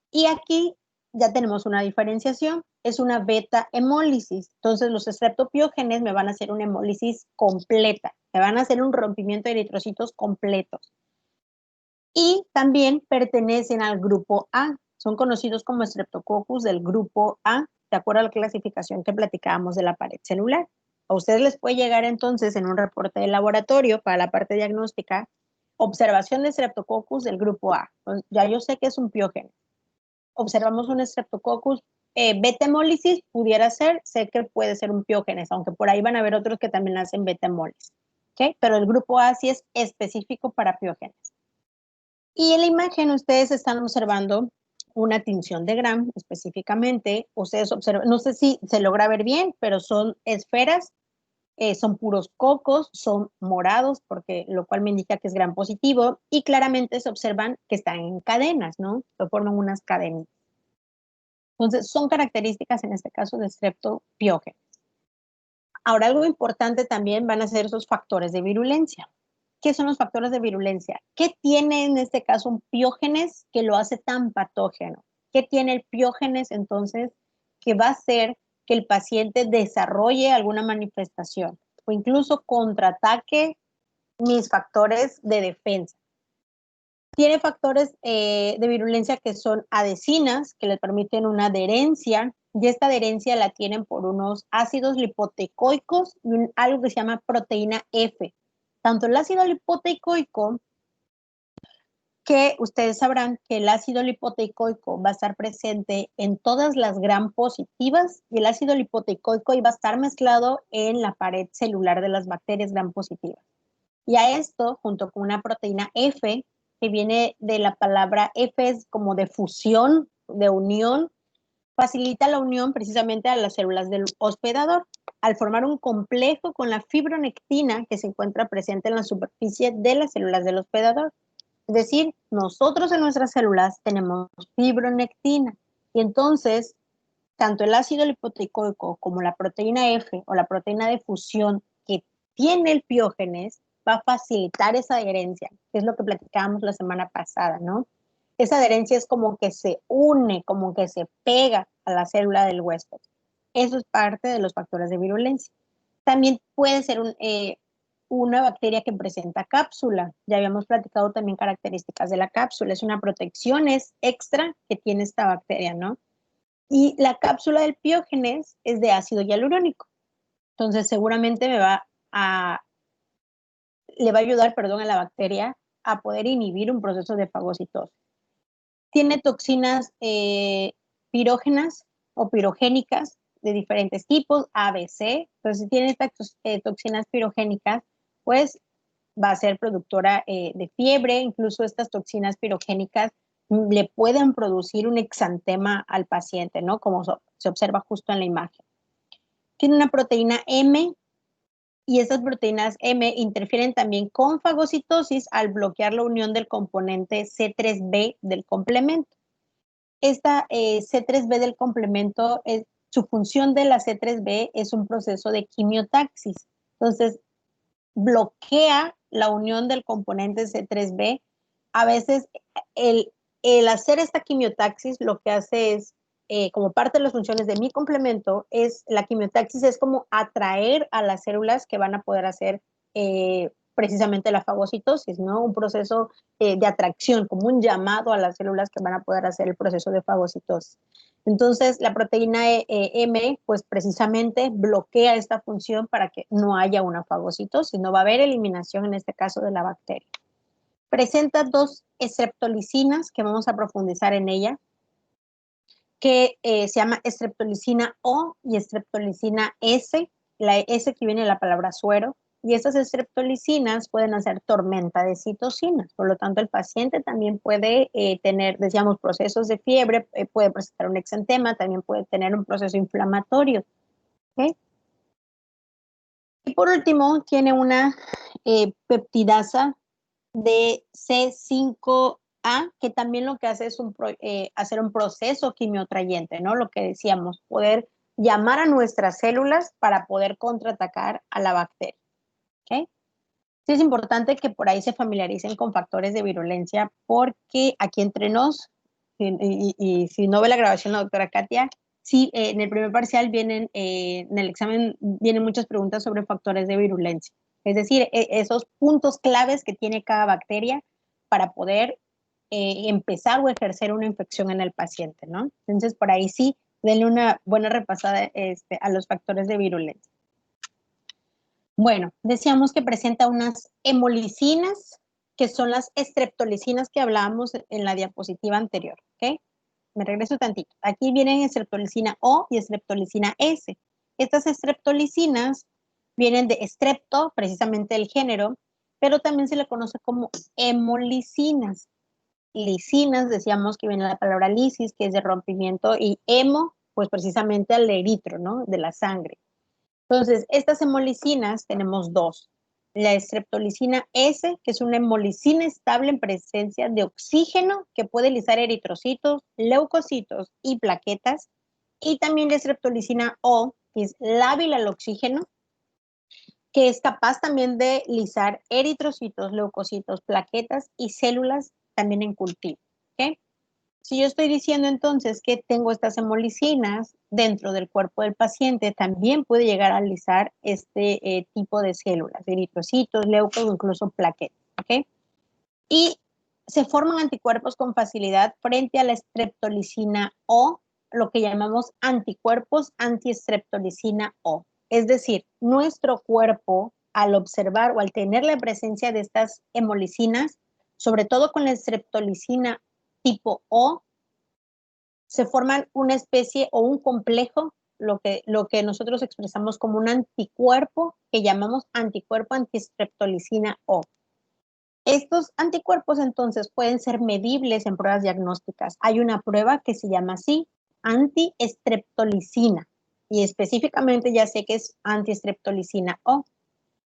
y aquí ya tenemos una diferenciación, es una beta hemólisis. Entonces los Streptopiógenes me van a hacer una hemólisis completa, me van a hacer un rompimiento de eritrocitos completos. Y también pertenecen al grupo A, son conocidos como Streptococcus del grupo A, de acuerdo a la clasificación que platicábamos de la pared celular. A ustedes les puede llegar entonces en un reporte de laboratorio para la parte diagnóstica, observación de Streptococcus del grupo A. Entonces, ya yo sé que es un piógeno. Observamos un Streptococcus beta hemólisis, pudiera ser, sé que puede ser un piógenes, aunque por ahí van a haber otros que también hacen beta hemólisis. ¿Okay? Pero el grupo A sí es específico para piógenes. Y en la imagen ustedes están observando una tinción de Gram específicamente. Ustedes observan, no sé si se logra ver bien, pero son esferas son puros cocos, son morados, porque lo cual me indica que es gram positivo, y claramente se observan que están en cadenas, ¿no? Se forman unas cadenas. Entonces, son características en este caso de streptopiógenes. Ahora, algo importante también van a ser esos factores de virulencia. ¿Qué son los factores de virulencia? ¿Qué tiene en este caso un piógenes que lo hace tan patógeno? ¿Qué tiene el piógenes entonces que va a hacer que el paciente desarrolle alguna manifestación o incluso contraataque mis factores de defensa? Tiene factores de virulencia que son adhesinas, que le permiten una adherencia, y esta adherencia la tienen por unos ácidos lipoteicoicos y algo que se llama proteína F. Tanto el ácido lipoteicoico, que ustedes sabrán que el ácido lipoteicoico va a estar presente en todas las gram positivas, y el ácido lipoteicoico iba a estar mezclado en la pared celular de las bacterias gram positivas. Y a esto, junto con una proteína F, que viene de la palabra F, es como de fusión, de unión, facilita la unión precisamente a las células del hospedador, al formar un complejo con la fibronectina que se encuentra presente en la superficie de las células del hospedador. Es decir, nosotros en nuestras células tenemos fibronectina, y entonces tanto el ácido lipoteicoico como la proteína F o la proteína de fusión que tiene el piógenes va a facilitar esa adherencia, que es lo que platicábamos la semana pasada, ¿no? Esa adherencia es como que se une, como que se pega a la célula del huésped. Eso es parte de los factores de virulencia. También puede ser una bacteria que presenta cápsula. Ya habíamos platicado también características de la cápsula. Es una protección extra que tiene esta bacteria, ¿no? Y la cápsula del piógenes es de ácido hialurónico. Entonces, seguramente le va a ayudar, a la bacteria a poder inhibir un proceso de fagocitosis. Tiene toxinas pirógenas o pirogénicas de diferentes tipos, A, B, C. Entonces, si tiene estas toxinas pirogénicas, pues va a ser productora de fiebre. Incluso estas toxinas pirogénicas le pueden producir un exantema al paciente, ¿no? Como se observa justo en la imagen. Tiene una proteína M, y estas proteínas M interfieren también con fagocitosis al bloquear la unión del componente C3b del complemento. Esta C3b del complemento, su función de la C3b es un proceso de quimiotaxis. Entonces, bloquea la unión del componente C3b. A veces el hacer esta quimiotaxis lo que hace es, como parte de las funciones de mi complemento, es la quimiotaxis es como atraer a las células que van a poder hacer precisamente la fagocitosis, ¿no? Un proceso de atracción, como un llamado a las células que van a poder hacer el proceso de fagocitosis. Entonces, la proteína M, pues precisamente bloquea esta función para que no haya una fagocitosis, no va a haber eliminación en este caso de la bacteria. Presenta dos streptolicinas que vamos a profundizar en ella, que se llama streptolicina O y streptolicina S, la S que viene de la palabra suero, y estas streptolicinas pueden hacer tormenta de citocinas. Por lo tanto, el paciente también puede tener, decíamos, procesos de fiebre, puede presentar un exantema, también puede tener un proceso inflamatorio. ¿Okay? Y por último, tiene una peptidasa de C5A, que también lo que hace es hacer un proceso quimiotrayente, ¿no? Lo que decíamos, poder llamar a nuestras células para poder contraatacar a la bacteria. ¿Okay? Sí, es importante que por ahí se familiaricen con factores de virulencia, porque aquí entre nos, y si no ve la grabación la doctora Katia, sí, en el primer parcial vienen, en el examen vienen muchas preguntas sobre factores de virulencia. Es decir, esos puntos claves que tiene cada bacteria para poder empezar o ejercer una infección en el paciente, ¿no? Entonces, por ahí sí, denle una buena repasada a los factores de virulencia. Bueno, decíamos que presenta unas hemolicinas, que son las streptolicinas que hablábamos en la diapositiva anterior, ¿ok? Me regreso tantito. Aquí vienen streptolicina O y streptolicina S. Estas streptolicinas vienen de strepto, precisamente el género, pero también se le conoce como hemolicinas. Licinas, decíamos que viene la palabra lisis, que es de rompimiento, y hemo, pues precisamente al eritro, ¿no? De la sangre. Entonces, estas hemolicinas tenemos dos. La streptolicina S, que es una hemolicina estable en presencia de oxígeno que puede lisar eritrocitos, leucocitos y plaquetas. Y también la streptolicina O, que es lábil al oxígeno, que es capaz también de lisar eritrocitos, leucocitos, plaquetas y células también en cultivo. ¿Okay? Si yo estoy diciendo entonces que tengo estas hemolicinas dentro del cuerpo del paciente, también puede llegar a lisar este tipo de células, eritrocitos, leucos o incluso plaquetas. ¿Okay? Y se forman anticuerpos con facilidad frente a la streptolicina O, lo que llamamos anticuerpos anti-streptolicina O. Es decir, nuestro cuerpo, al observar o al tener la presencia de estas hemolicinas, sobre todo con la streptolicina tipo O, se forman una especie o un complejo, lo que nosotros expresamos como un anticuerpo que llamamos anticuerpo antistreptolicina O. Estos anticuerpos entonces pueden ser medibles en pruebas diagnósticas. Hay una prueba que se llama así, antistreptolicina, y específicamente ya sé que es antistreptolicina O.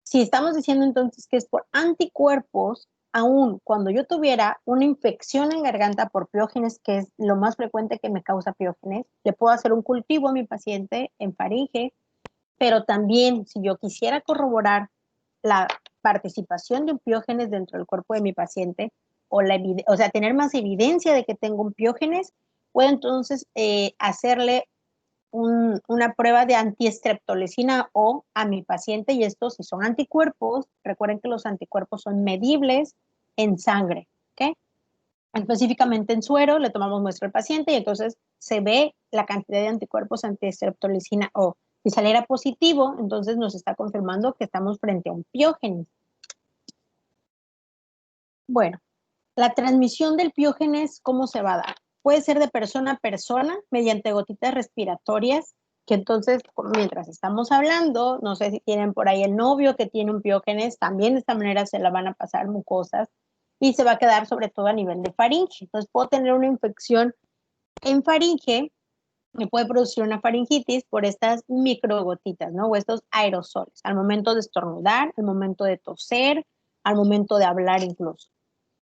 Si estamos diciendo entonces que es por anticuerpos, aún cuando yo tuviera una infección en garganta por piógenes, que es lo más frecuente que me causa piógenes, le puedo hacer un cultivo a mi paciente en faringe, pero también si yo quisiera corroborar la participación de un piógenes dentro del cuerpo de mi paciente, o sea, tener más evidencia de que tengo un piógenes, puedo entonces hacerle una prueba de antiestreptolicina O a mi paciente, y estos, si son anticuerpos, recuerden que los anticuerpos son medibles en sangre, ¿ok? Específicamente en suero, le tomamos muestra al paciente y entonces se ve la cantidad de anticuerpos antiestreptolicina O. Si saliera positivo, entonces nos está confirmando que estamos frente a un piógenes. Bueno, la transmisión del piógenes, ¿cómo se va a dar? Puede ser de persona a persona mediante gotitas respiratorias, que entonces, mientras estamos hablando, no sé si tienen por ahí el novio que tiene un piógenes, también de esta manera se la van a pasar mucosas y se va a quedar sobre todo a nivel de faringe. Entonces puedo tener una infección en faringe, me puede producir una faringitis por estas microgotitas, ¿no? O estos aerosoles, al momento de estornudar, al momento de toser, al momento de hablar incluso.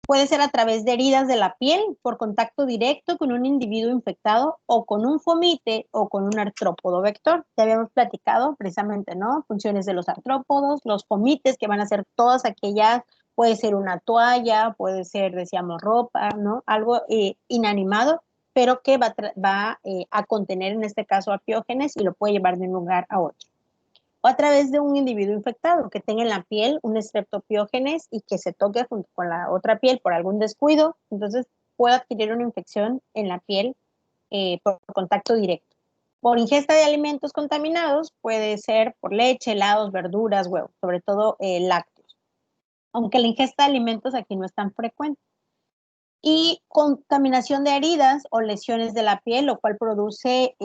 Puede ser a través de heridas de la piel por contacto directo con un individuo infectado o con un fomite o con un artrópodo vector. Ya habíamos platicado precisamente, ¿no? Funciones de los artrópodos, los fomites que van a ser todas aquellas, puede ser una toalla, puede ser, decíamos, ropa, ¿no? Algo inanimado, pero que va a contener en este caso apiógenes y lo puede llevar de un lugar a otro, o a través de un individuo infectado que tenga en la piel un streptopiógenes y que se toque junto con la otra piel por algún descuido, entonces puede adquirir una infección en la piel por contacto directo. Por ingesta de alimentos contaminados, puede ser por leche, helados, verduras, huevos, sobre todo lácteos, aunque la ingesta de alimentos aquí no es tan frecuente. Y contaminación de heridas o lesiones de la piel, lo cual produce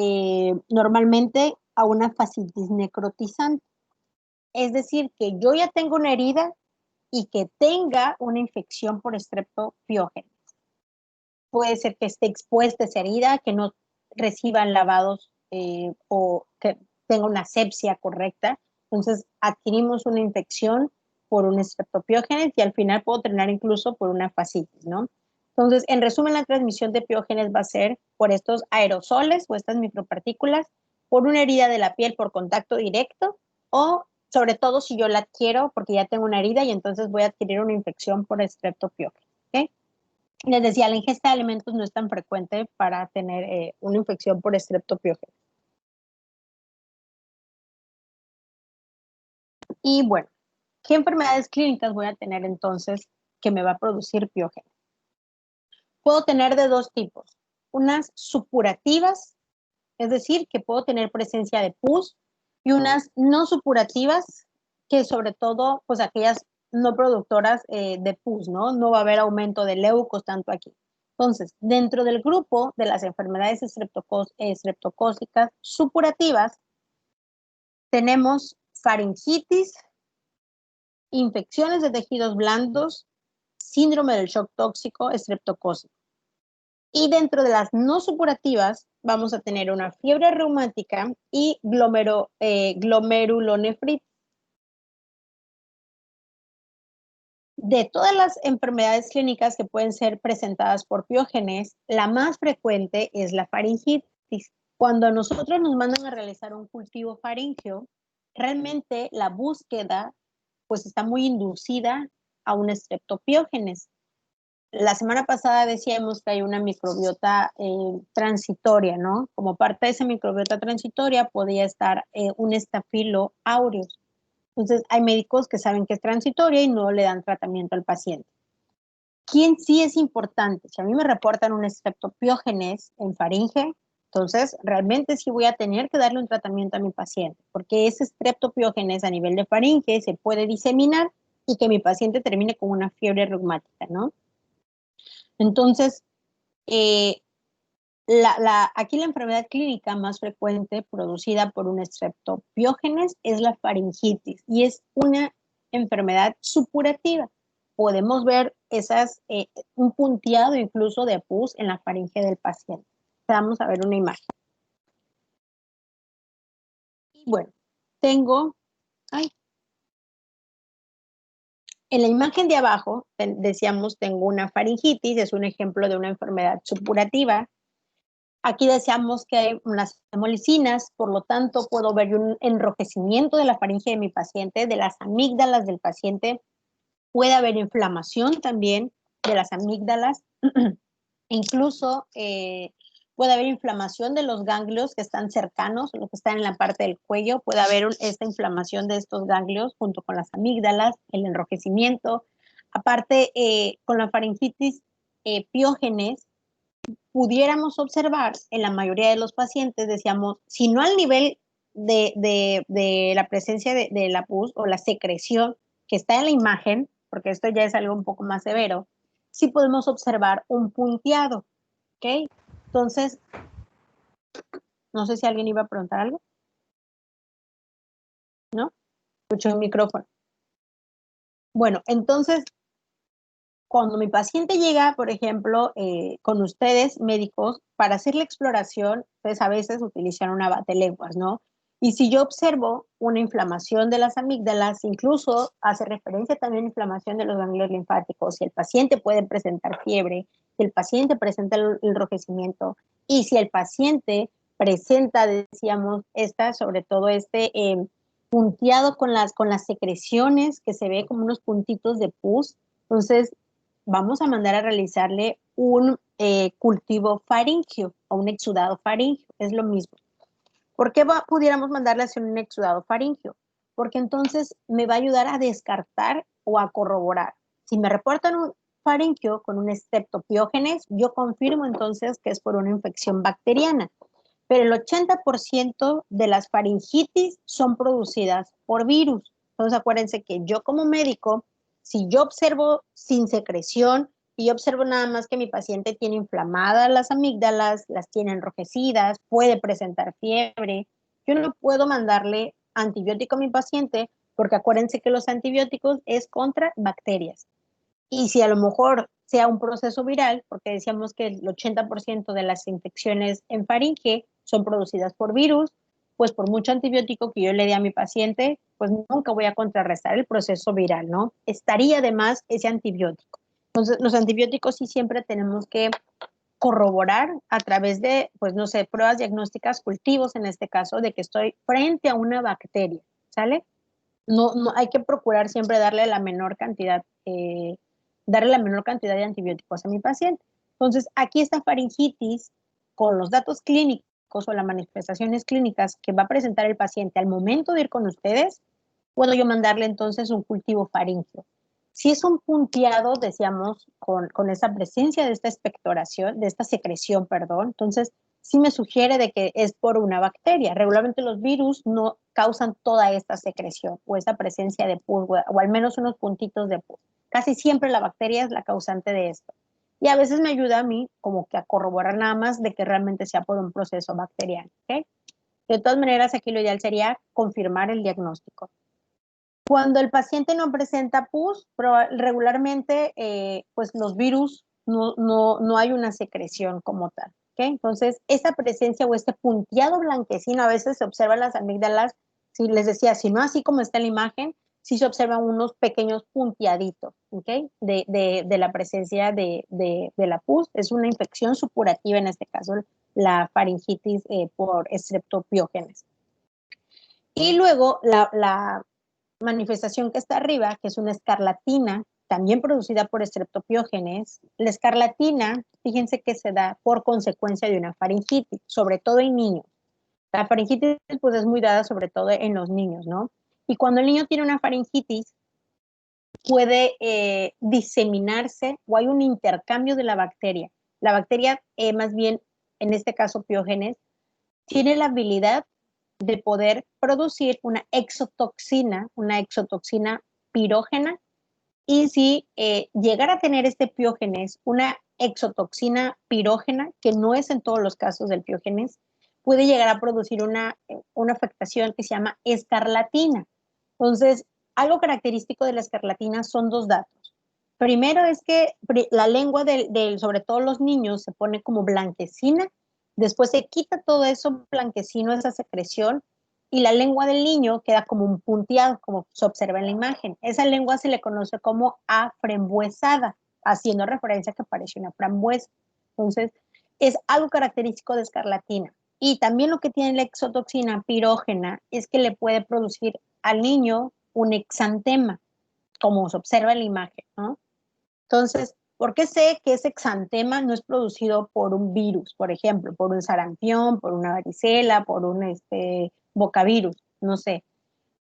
normalmente a una fascitis necrotizante. Es decir, que yo ya tengo una herida y que tenga una infección por streptopiógenes. Puede ser que esté expuesta esa herida, que no reciban lavados o que tenga una asepsia correcta. Entonces adquirimos una infección por un streptopiógenes y al final puedo terminar incluso por una fascitis, ¿no? Entonces, en resumen, la transmisión de piógenes va a ser por estos aerosoles o estas micropartículas, por una herida de la piel por contacto directo, o sobre todo si yo la adquiero porque ya tengo una herida y entonces voy a adquirir una infección por streptopiógenes. ¿Okay? Les decía, la ingesta de alimentos no es tan frecuente para tener una infección por streptopiógenes. Y bueno, ¿qué enfermedades clínicas voy a tener entonces que me va a producir piógenes? Puedo tener de dos tipos, unas supurativas, es decir, que puedo tener presencia de pus, y unas no supurativas, que sobre todo, pues aquellas no productoras de pus, ¿no? No va a haber aumento de leucos tanto aquí. Entonces, dentro del grupo de las enfermedades estreptocócicas supurativas, tenemos faringitis, infecciones de tejidos blandos, síndrome del shock tóxico estreptocócico. Y dentro de las no supurativas vamos a tener una fiebre reumática y glomerulonefritis. De todas las enfermedades clínicas que pueden ser presentadas por piógenes, la más frecuente es la faringitis. Cuando a nosotros nos mandan a realizar un cultivo faríngeo, realmente la búsqueda pues está muy inducida a un streptopiógenes. La semana pasada decíamos que hay una microbiota transitoria, ¿no? Como parte de esa microbiota transitoria podía estar un Staphylo aureus. Entonces, hay médicos que saben que es transitoria y no le dan tratamiento al paciente. ¿Quién sí es importante? Si a mí me reportan un streptopiógenes en faringe, entonces realmente sí voy a tener que darle un tratamiento a mi paciente, porque ese streptopiógenes a nivel de faringe se puede diseminar y que mi paciente termine con una fiebre reumática, ¿no? Entonces, aquí la enfermedad clínica más frecuente producida por un streptopiógenes es la faringitis y es una enfermedad supurativa. Podemos ver un punteado incluso de pus en la faringe del paciente. Vamos a ver una imagen. Y bueno, en la imagen de abajo, decíamos, tengo una faringitis, es un ejemplo de una enfermedad supurativa. Aquí decíamos que hay unas hemolicinas, por lo tanto puedo ver un enrojecimiento de la faringe de mi paciente, de las amígdalas del paciente. Puede haber inflamación también de las amígdalas. Incluso puede haber inflamación de los ganglios que están cercanos, los que están en la parte del cuello. Puede haber esta inflamación de estos ganglios junto con las amígdalas, el enrojecimiento. Aparte, con la faringitis piógenes, pudiéramos observar en la mayoría de los pacientes, decíamos, si no al nivel de la presencia de la pus o la secreción que está en la imagen, porque esto ya es algo un poco más severo, sí podemos observar un punteado, ¿ok? Entonces, no sé si alguien iba a preguntar algo, ¿no? Escucho el micrófono. Bueno, entonces, cuando mi paciente llega, por ejemplo, con ustedes, médicos, para hacer la exploración, pues a veces utilizan una batelenguas, ¿no? Y si yo observo una inflamación de las amígdalas, incluso hace referencia también a inflamación de los ganglios linfáticos, si el paciente puede presentar fiebre, si el paciente presenta el enrojecimiento y si el paciente presenta, decíamos, sobre todo punteado con las secreciones, que se ve como unos puntitos de pus, entonces vamos a mandar a realizarle un cultivo faríngeo o un exudado faríngeo, es lo mismo. ¿Por qué pudiéramos mandarle a hacer un exudado faríngeo? Porque entonces me va a ayudar a descartar o a corroborar. Si me reportan un faríngeo con un streptopiógenes, yo confirmo entonces que es por una infección bacteriana. Pero el 80% de las faringitis son producidas por virus. Entonces acuérdense que yo como médico, si yo observo sin secreción y yo observo nada más que mi paciente tiene inflamadas las amígdalas, las tiene enrojecidas, puede presentar fiebre, yo no puedo mandarle antibiótico a mi paciente porque acuérdense que los antibióticos es contra bacterias. Y si a lo mejor sea un proceso viral, porque decíamos que el 80% de las infecciones en faringe son producidas por virus, pues por mucho antibiótico que yo le dé a mi paciente, pues nunca voy a contrarrestar el proceso viral, ¿no? Estaría de más ese antibiótico. Entonces, los antibióticos sí siempre tenemos que corroborar a través de, pues no sé, pruebas diagnósticas, cultivos en este caso, de que estoy frente a una bacteria, ¿sale? No, hay que procurar siempre darle la menor cantidad de antibióticos a mi paciente. Entonces, aquí esta faringitis, con los datos clínicos o las manifestaciones clínicas que va a presentar el paciente al momento de ir con ustedes, puedo yo mandarle entonces un cultivo faríngeo. Si es un punteado, decíamos, con esa presencia de esta expectoración, de esta secreción, perdón, entonces sí me sugiere de que es por una bacteria. Regularmente los virus no causan toda esta secreción o esta presencia de pus, o al menos unos puntitos de pus. Casi siempre la bacteria es la causante de esto. Y a veces me ayuda a mí como que a corroborar nada más de que realmente sea por un proceso bacteriano. ¿Okay? De todas maneras, aquí lo ideal sería confirmar el diagnóstico. Cuando el paciente no presenta pus, regularmente pues los virus no hay una secreción como tal. ¿Okay? Entonces, esa presencia o este punteado blanquecino, a veces se observan las amígdalas, si les decía, si no así como está en la imagen, sí se observan unos pequeños punteaditos, ¿okay? de la presencia de la pus. Es una infección supurativa, en este caso, la faringitis por estreptopiógenes. Y luego la manifestación que está arriba, que es una escarlatina, también producida por estreptopiógenes. La escarlatina, fíjense que se da por consecuencia de una faringitis, sobre todo en niños. La faringitis pues, es muy dada sobre todo en los niños, ¿no? Y cuando el niño tiene una faringitis, puede diseminarse o hay un intercambio de la bacteria. La bacteria, más bien, en este caso piógenes, tiene la habilidad de poder producir una exotoxina pirógena, y si llegara a tener este piógenes, una exotoxina pirógena, que no es en todos los casos del piógenes, puede llegar a producir una afectación que se llama escarlatina. Entonces, algo característico de la escarlatina son dos datos. Primero es que la lengua sobre todo los niños se pone como blanquecina, después se quita todo eso blanquecino, esa secreción, y la lengua del niño queda como un punteado, como se observa en la imagen. Esa lengua se le conoce como aframbuesada, haciendo referencia a que parece una frambuesa. Entonces, es algo característico de escarlatina. Y también lo que tiene la exotoxina pirógena es que le puede producir al niño un exantema, como se observa en la imagen, ¿no? Entonces, ¿por qué sé que ese exantema no es producido por un virus, por ejemplo, por un sarampión, por una varicela, por un bocavirus? No sé.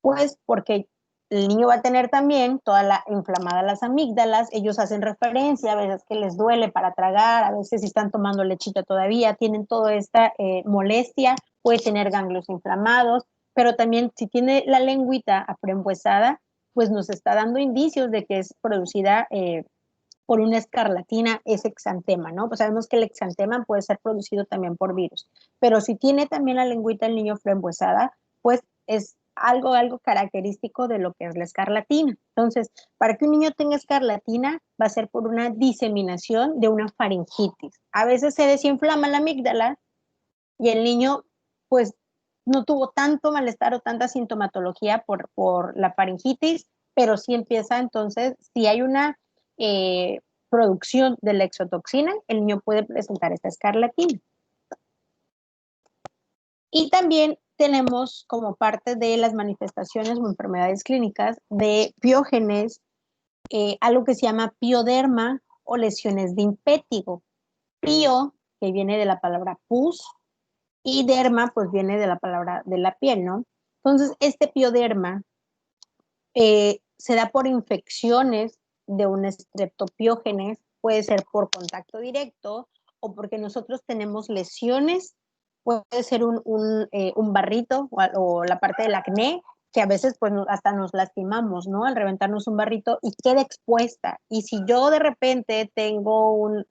Pues porque el niño va a tener también toda la inflamada las amígdalas, ellos hacen referencia, a veces que les duele para tragar, a veces si están tomando lechita todavía, tienen toda esta molestia, puede tener ganglios inflamados, pero también si tiene la lengüita aframbuesada, pues nos está dando indicios de que es producida por una escarlatina, ese exantema, ¿no? Pues sabemos que el exantema puede ser producido también por virus, pero si tiene también la lengüita del niño frambuesada, pues es algo característico de lo que es la escarlatina. Entonces, para que un niño tenga escarlatina, va a ser por una diseminación de una faringitis. A veces se desinflama la amígdala y el niño, pues, no tuvo tanto malestar o tanta sintomatología por la faringitis, pero sí empieza entonces, si hay una eh, producción de la exotoxina, el niño puede presentar esta escarlatina. Y también tenemos como parte de las manifestaciones o enfermedades clínicas de piógenes, algo que se llama pioderma o lesiones de impétigo. Pio, que viene de la palabra pus, y derma, pues viene de la palabra de la piel, ¿no? Entonces, este pioderma se da por infecciones de un estreptopiógenes, puede ser por contacto directo o porque nosotros tenemos lesiones, puede ser un barrito o la parte del acné, que a veces pues hasta nos lastimamos, ¿no? Al reventarnos un barrito y queda expuesta. Y si yo de repente tengo un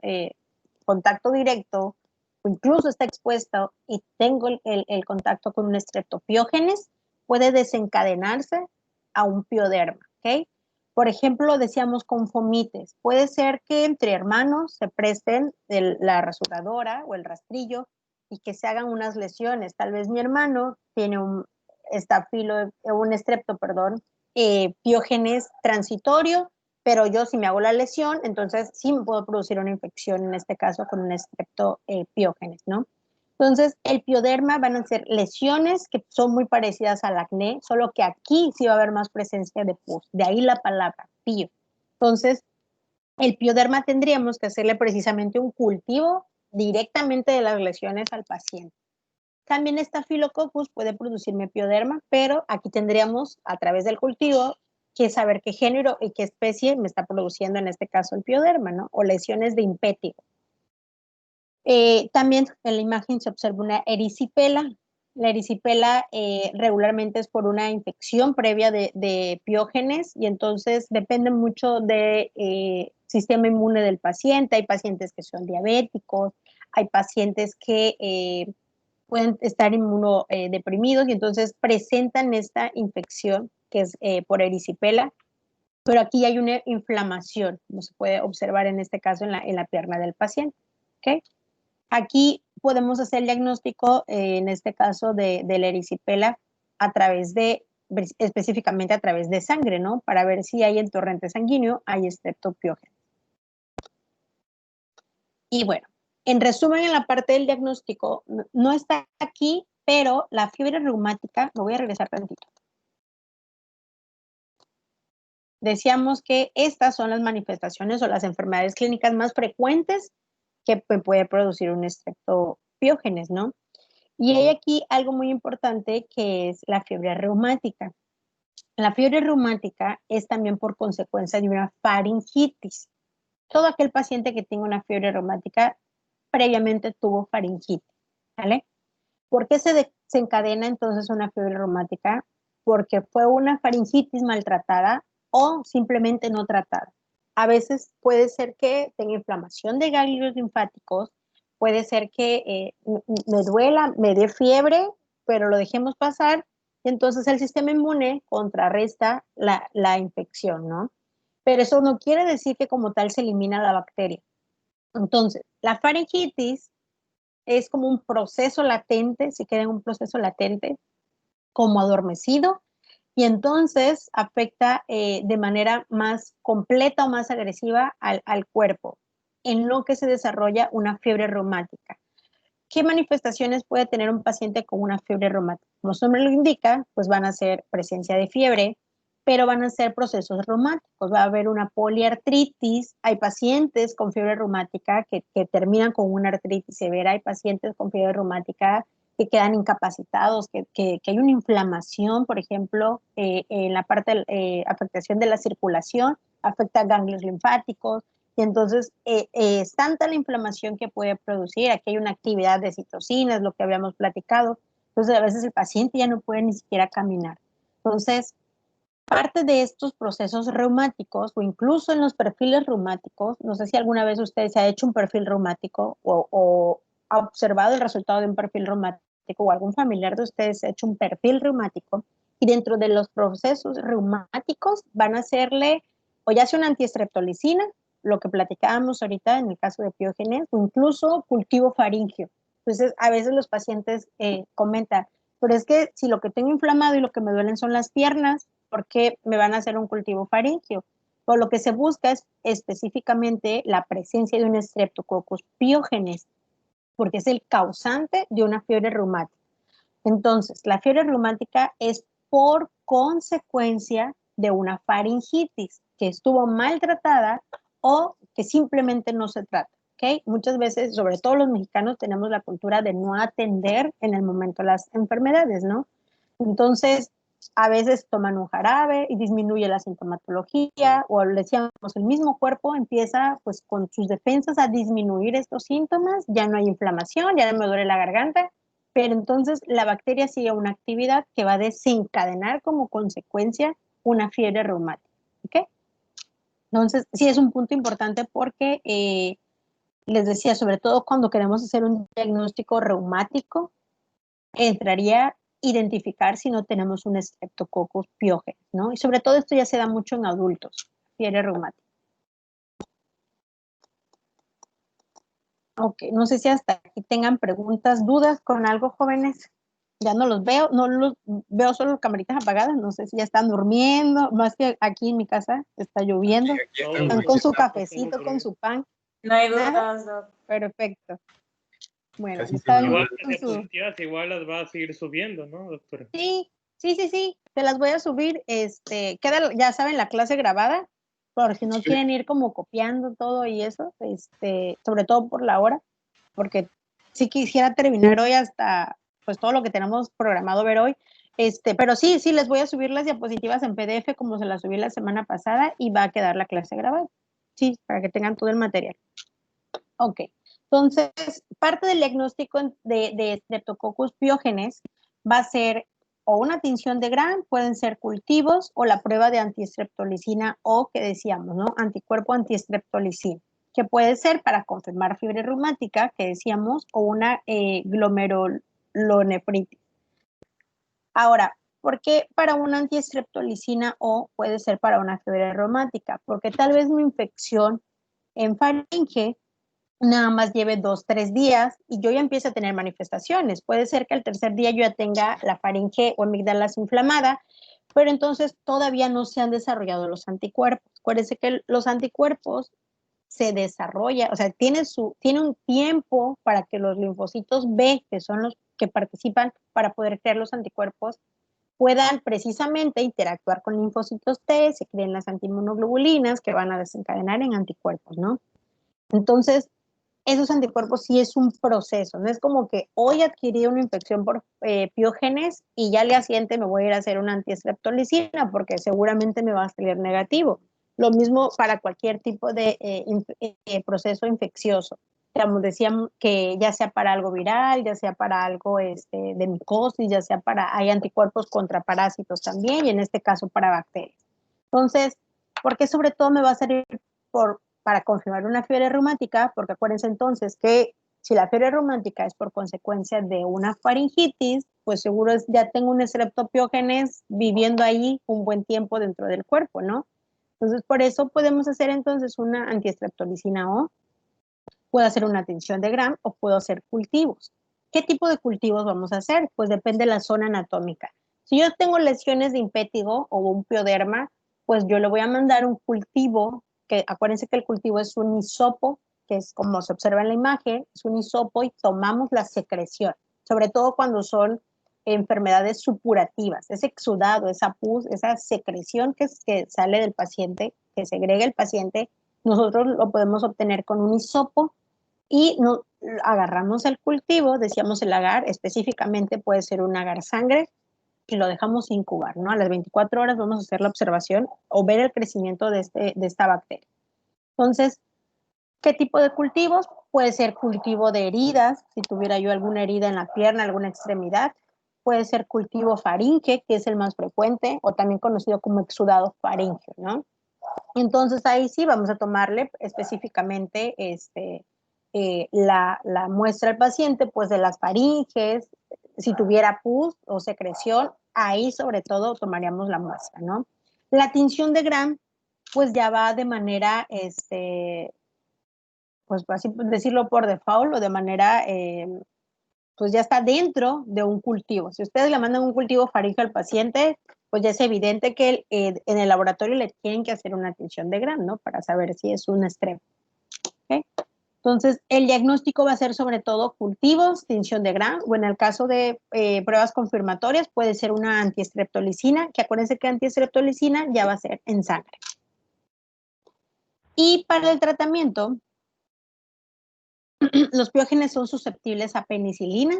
contacto directo, o incluso está expuesto y tengo el contacto con un estreptopiógenes, puede desencadenarse a un pioderma, ¿ok? Por ejemplo, decíamos con fomites. Puede ser que entre hermanos se presten la rasuradora o el rastrillo y que se hagan unas lesiones. Tal vez mi hermano tiene un estrepto, perdón, piógenes transitorio, pero yo si me hago la lesión, entonces sí me puedo producir una infección, en este caso con un estreptopiógenes, ¿no? Entonces, el pioderma van a ser lesiones que son muy parecidas al acné, solo que aquí sí va a haber más presencia de pus, de ahí la palabra pio. Entonces, el pioderma tendríamos que hacerle precisamente un cultivo directamente de las lesiones al paciente. También Staphylococcus puede producirme pioderma, pero aquí tendríamos a través del cultivo que saber qué género y qué especie me está produciendo en este caso el pioderma, ¿no? O lesiones de impétigo. También en la imagen se observa una erisipela. La erisipela regularmente es por una infección previa de piógenes y entonces depende mucho del sistema inmune del paciente. Hay pacientes que son diabéticos, hay pacientes que pueden estar inmunodeprimidos y entonces presentan esta infección que es por erisipela. pero aquí hay una inflamación, como se puede observar en este caso en la pierna del paciente. ¿Okay? Aquí podemos hacer el diagnóstico, en este caso de la erisipela, a través de, específicamente a través de sangre, ¿no? Para ver si hay en torrente sanguíneo, hay streptopiógenes. Y bueno, en resumen, en la parte del diagnóstico, no está aquí, pero la fiebre reumática, me voy a regresar tantito. Decíamos que estas son las manifestaciones o las enfermedades clínicas más frecuentes que puede producir un streptopiógenes, ¿no? Y hay aquí algo muy importante que es la fiebre reumática. La fiebre reumática es también por consecuencia de una faringitis. Todo aquel paciente que tenga una fiebre reumática previamente tuvo faringitis, ¿vale? ¿Por qué se desencadena entonces una fiebre reumática? Porque fue una faringitis maltratada o simplemente no tratada. A veces puede ser que tenga inflamación de ganglios linfáticos, puede ser que me duela, me dé fiebre, pero lo dejemos pasar, y entonces el sistema inmune contrarresta la infección, ¿no? Pero eso no quiere decir que como tal se elimina la bacteria. Entonces, la faringitis es como un proceso latente, si queda en un proceso latente, como adormecido, y entonces afecta de manera más completa o más agresiva al cuerpo, en lo que se desarrolla una fiebre reumática. ¿Qué manifestaciones puede tener un paciente con una fiebre reumática? Como su nombre lo indica, pues van a ser presencia de fiebre, pero van a ser procesos reumáticos. Va a haber una poliartritis. Hay pacientes con fiebre reumática que terminan con una artritis severa. Hay pacientes con fiebre reumática que quedan incapacitados, que hay una inflamación, por ejemplo, en la parte de afectación de la circulación, afecta ganglios linfáticos. Y entonces es tanta la inflamación que puede producir. Aquí hay una actividad de citocinas, lo que habíamos platicado. Entonces a veces el paciente ya no puede ni siquiera caminar. Entonces, parte de estos procesos reumáticos o incluso en los perfiles reumáticos, no sé si alguna vez usted se ha hecho un perfil reumático o ha observado el resultado de un perfil reumático o algún familiar de ustedes se ha hecho un perfil reumático y dentro de los procesos reumáticos van a hacerle o ya sea una antiestreptolicina, lo que platicábamos ahorita en el caso de Piógenes, o incluso cultivo faríngeo. Entonces, a veces los pacientes comentan, pero es que si lo que tengo inflamado y lo que me duelen son las piernas, ¿por qué me van a hacer un cultivo faríngeo? Por lo que se busca es específicamente la presencia de un Streptococcus piógenes, porque es el causante de una fiebre reumática. Entonces, la fiebre reumática es por consecuencia de una faringitis que estuvo maltratada o que simplemente no se trata. ¿Okay? Muchas veces, sobre todo los mexicanos, tenemos la cultura de no atender en el momento las enfermedades, ¿no? Entonces, a veces toman un jarabe y disminuye la sintomatología, o le decíamos, el mismo cuerpo empieza pues con sus defensas a disminuir estos síntomas, ya no hay inflamación, ya no me duele la garganta, pero entonces la bacteria sigue una actividad que va a desencadenar como consecuencia una fiebre reumática. ¿Ok? Entonces, sí es un punto importante porque les decía, sobre todo cuando queremos hacer un diagnóstico reumático, entraría identificar si no tenemos un Streptococcus piógenes, ¿no? Y sobre todo esto ya se da mucho en adultos, fiebre reumática. Ok, no sé si hasta aquí tengan preguntas, dudas con algo, jóvenes. Ya no los veo, no los veo solo camaritas apagadas, no sé si ya están durmiendo, más que aquí en mi casa está lloviendo.
Aquí
Están con su cafecito, con su pan.
No hay
¿Nada?
dudas, Doc.
Perfecto. Bueno,
Casi
están
seguro.
Igual que
con
sean
su...
positivas, igual las va a seguir subiendo, ¿no, doctora?
Sí, te las voy a subir, queda, ya saben, la clase grabada, por si no
Sí.
quieren ir como copiando todo y eso, sobre todo por la hora, porque sí quisiera terminar hoy hasta, pues todo lo que tenemos programado ver hoy, pero sí, les voy a subir las diapositivas en PDF como se las subí la semana pasada y va a quedar la clase grabada, sí, para que tengan todo el material. Ok, entonces, parte del diagnóstico de Streptococcus piógenes va a ser o una tinción de Gram, pueden ser cultivos o la prueba de antiestreptolicina o que decíamos, ¿no? Anticuerpo antiestreptolicina, que puede ser para confirmar fiebre reumática, que decíamos, o una glomerulonefritis. Ahora, Porque para una antiestreptolicina O puede ser para una fiebre reumática, porque tal vez mi infección en faringe nada más lleve 2, 3 días y yo ya empiezo a tener manifestaciones. Puede ser que al tercer día yo ya tenga la faringe o amígdalas inflamada, pero entonces todavía no se han desarrollado los anticuerpos. Acuérdense que los anticuerpos se desarrollan, o sea, tiene un tiempo para que los linfocitos B, que son los que participan para poder crear los anticuerpos, puedan precisamente interactuar con linfocitos T, se creen las antiinmunoglobulinas que van a desencadenar en anticuerpos, ¿no? Entonces, esos anticuerpos sí es un proceso, no es como que hoy adquirí una infección por piógenes y ya al día siguiente me voy a ir a hacer una antiestreptolicina porque seguramente me va a salir negativo. Lo mismo para cualquier tipo de proceso infeccioso. Digamos, decíamos que ya sea para algo viral, ya sea para algo de micosis, ya sea hay anticuerpos contra parásitos también y en este caso para bacterias. Entonces, ¿por qué sobre todo me va a servir para confirmar una fiebre reumática? Porque acuérdense entonces que si la fiebre reumática es por consecuencia de una faringitis, pues seguro ya tengo un streptopiógenes viviendo ahí un buen tiempo dentro del cuerpo, ¿no? Entonces, por eso podemos hacer entonces una antiestreptolicina O, puedo hacer una tinción de Gram o puedo hacer cultivos. ¿Qué tipo de cultivos vamos a hacer? Pues depende de la zona anatómica. Si yo tengo lesiones de impétigo o un pioderma, pues yo le voy a mandar un cultivo, que acuérdense que el cultivo es un hisopo, que es como se observa en la imagen, es un hisopo y tomamos la secreción, sobre todo cuando son enfermedades supurativas, ese exudado, esa pus, esa secreción que sale del paciente, que segrega el paciente, nosotros lo podemos obtener con un hisopo y agarramos el cultivo, decíamos el agar, específicamente puede ser un agar sangre, y lo dejamos incubar, ¿no? A las 24 horas vamos a hacer la observación o ver el crecimiento de esta bacteria. Entonces, ¿qué tipo de cultivos? Puede ser cultivo de heridas, si tuviera yo alguna herida en la pierna, alguna extremidad. Puede ser cultivo faringe, que es el más frecuente, o también conocido como exudado faríngeo, ¿no? Entonces ahí sí vamos a tomarle específicamente la muestra al paciente, pues de las faringes, si tuviera pus o secreción, ahí sobre todo tomaríamos la muestra, ¿no? La tinción de Gram, pues ya va de manera, pues así decirlo por default o de manera, pues ya está dentro de un cultivo. Si ustedes le mandan un cultivo faríngeo al paciente, pues ya es evidente que en el laboratorio le tienen que hacer una tinción de Gram, ¿no? Para saber si es un estrep. ¿Okay? Entonces, el diagnóstico va a ser sobre todo cultivos, tinción de Gram, o en el caso de pruebas confirmatorias, puede ser una antiestreptolicina, que acuérdense que antiestreptolicina ya va a ser en sangre. Y para el tratamiento, los piógenes son susceptibles a penicilina,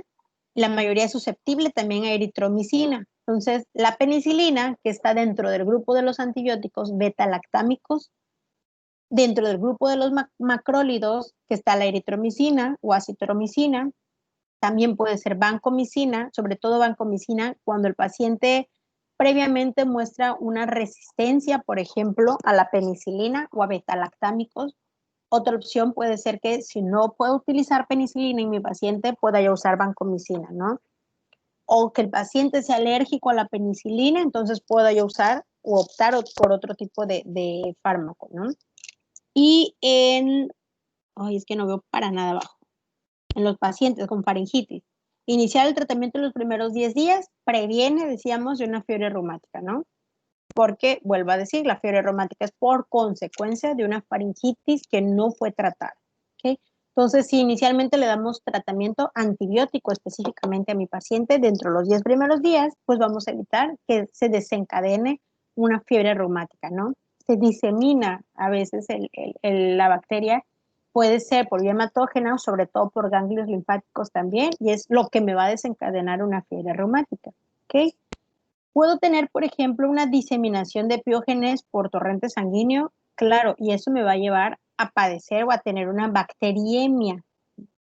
la mayoría es susceptible también a eritromicina. Entonces, la penicilina, que está dentro del grupo de los antibióticos beta-lactámicos, dentro del grupo de los macrólidos, que está la eritromicina o acitromicina, también puede ser vancomicina, sobre todo vancomicina, cuando el paciente previamente muestra una resistencia, por ejemplo, a la penicilina o a beta-lactámicos. Otra opción puede ser que si no puedo utilizar penicilina en mi paciente, pueda yo usar vancomicina, ¿no? O que el paciente sea alérgico a la penicilina, entonces pueda yo usar o optar por otro tipo de fármaco, ¿no? Y ay, es que no veo para nada abajo, en los pacientes con faringitis, iniciar el tratamiento en los primeros 10 días previene, decíamos, de una fiebre reumática, ¿no? Porque, vuelvo a decir, la fiebre reumática es por consecuencia de una faringitis que no fue tratada. ¿Okay? Entonces, si inicialmente le damos tratamiento antibiótico específicamente a mi paciente dentro de los 10 primeros días, pues vamos a evitar que se desencadene una fiebre reumática, ¿no? Se disemina a veces la bacteria, puede ser por vía hematógena o sobre todo por ganglios linfáticos también, y es lo que me va a desencadenar una fiebre reumática. ¿Ok? Puedo tener, por ejemplo, una diseminación de piógenes por torrente sanguíneo, claro, y eso me va a llevar a padecer o a tener una bacteriemia.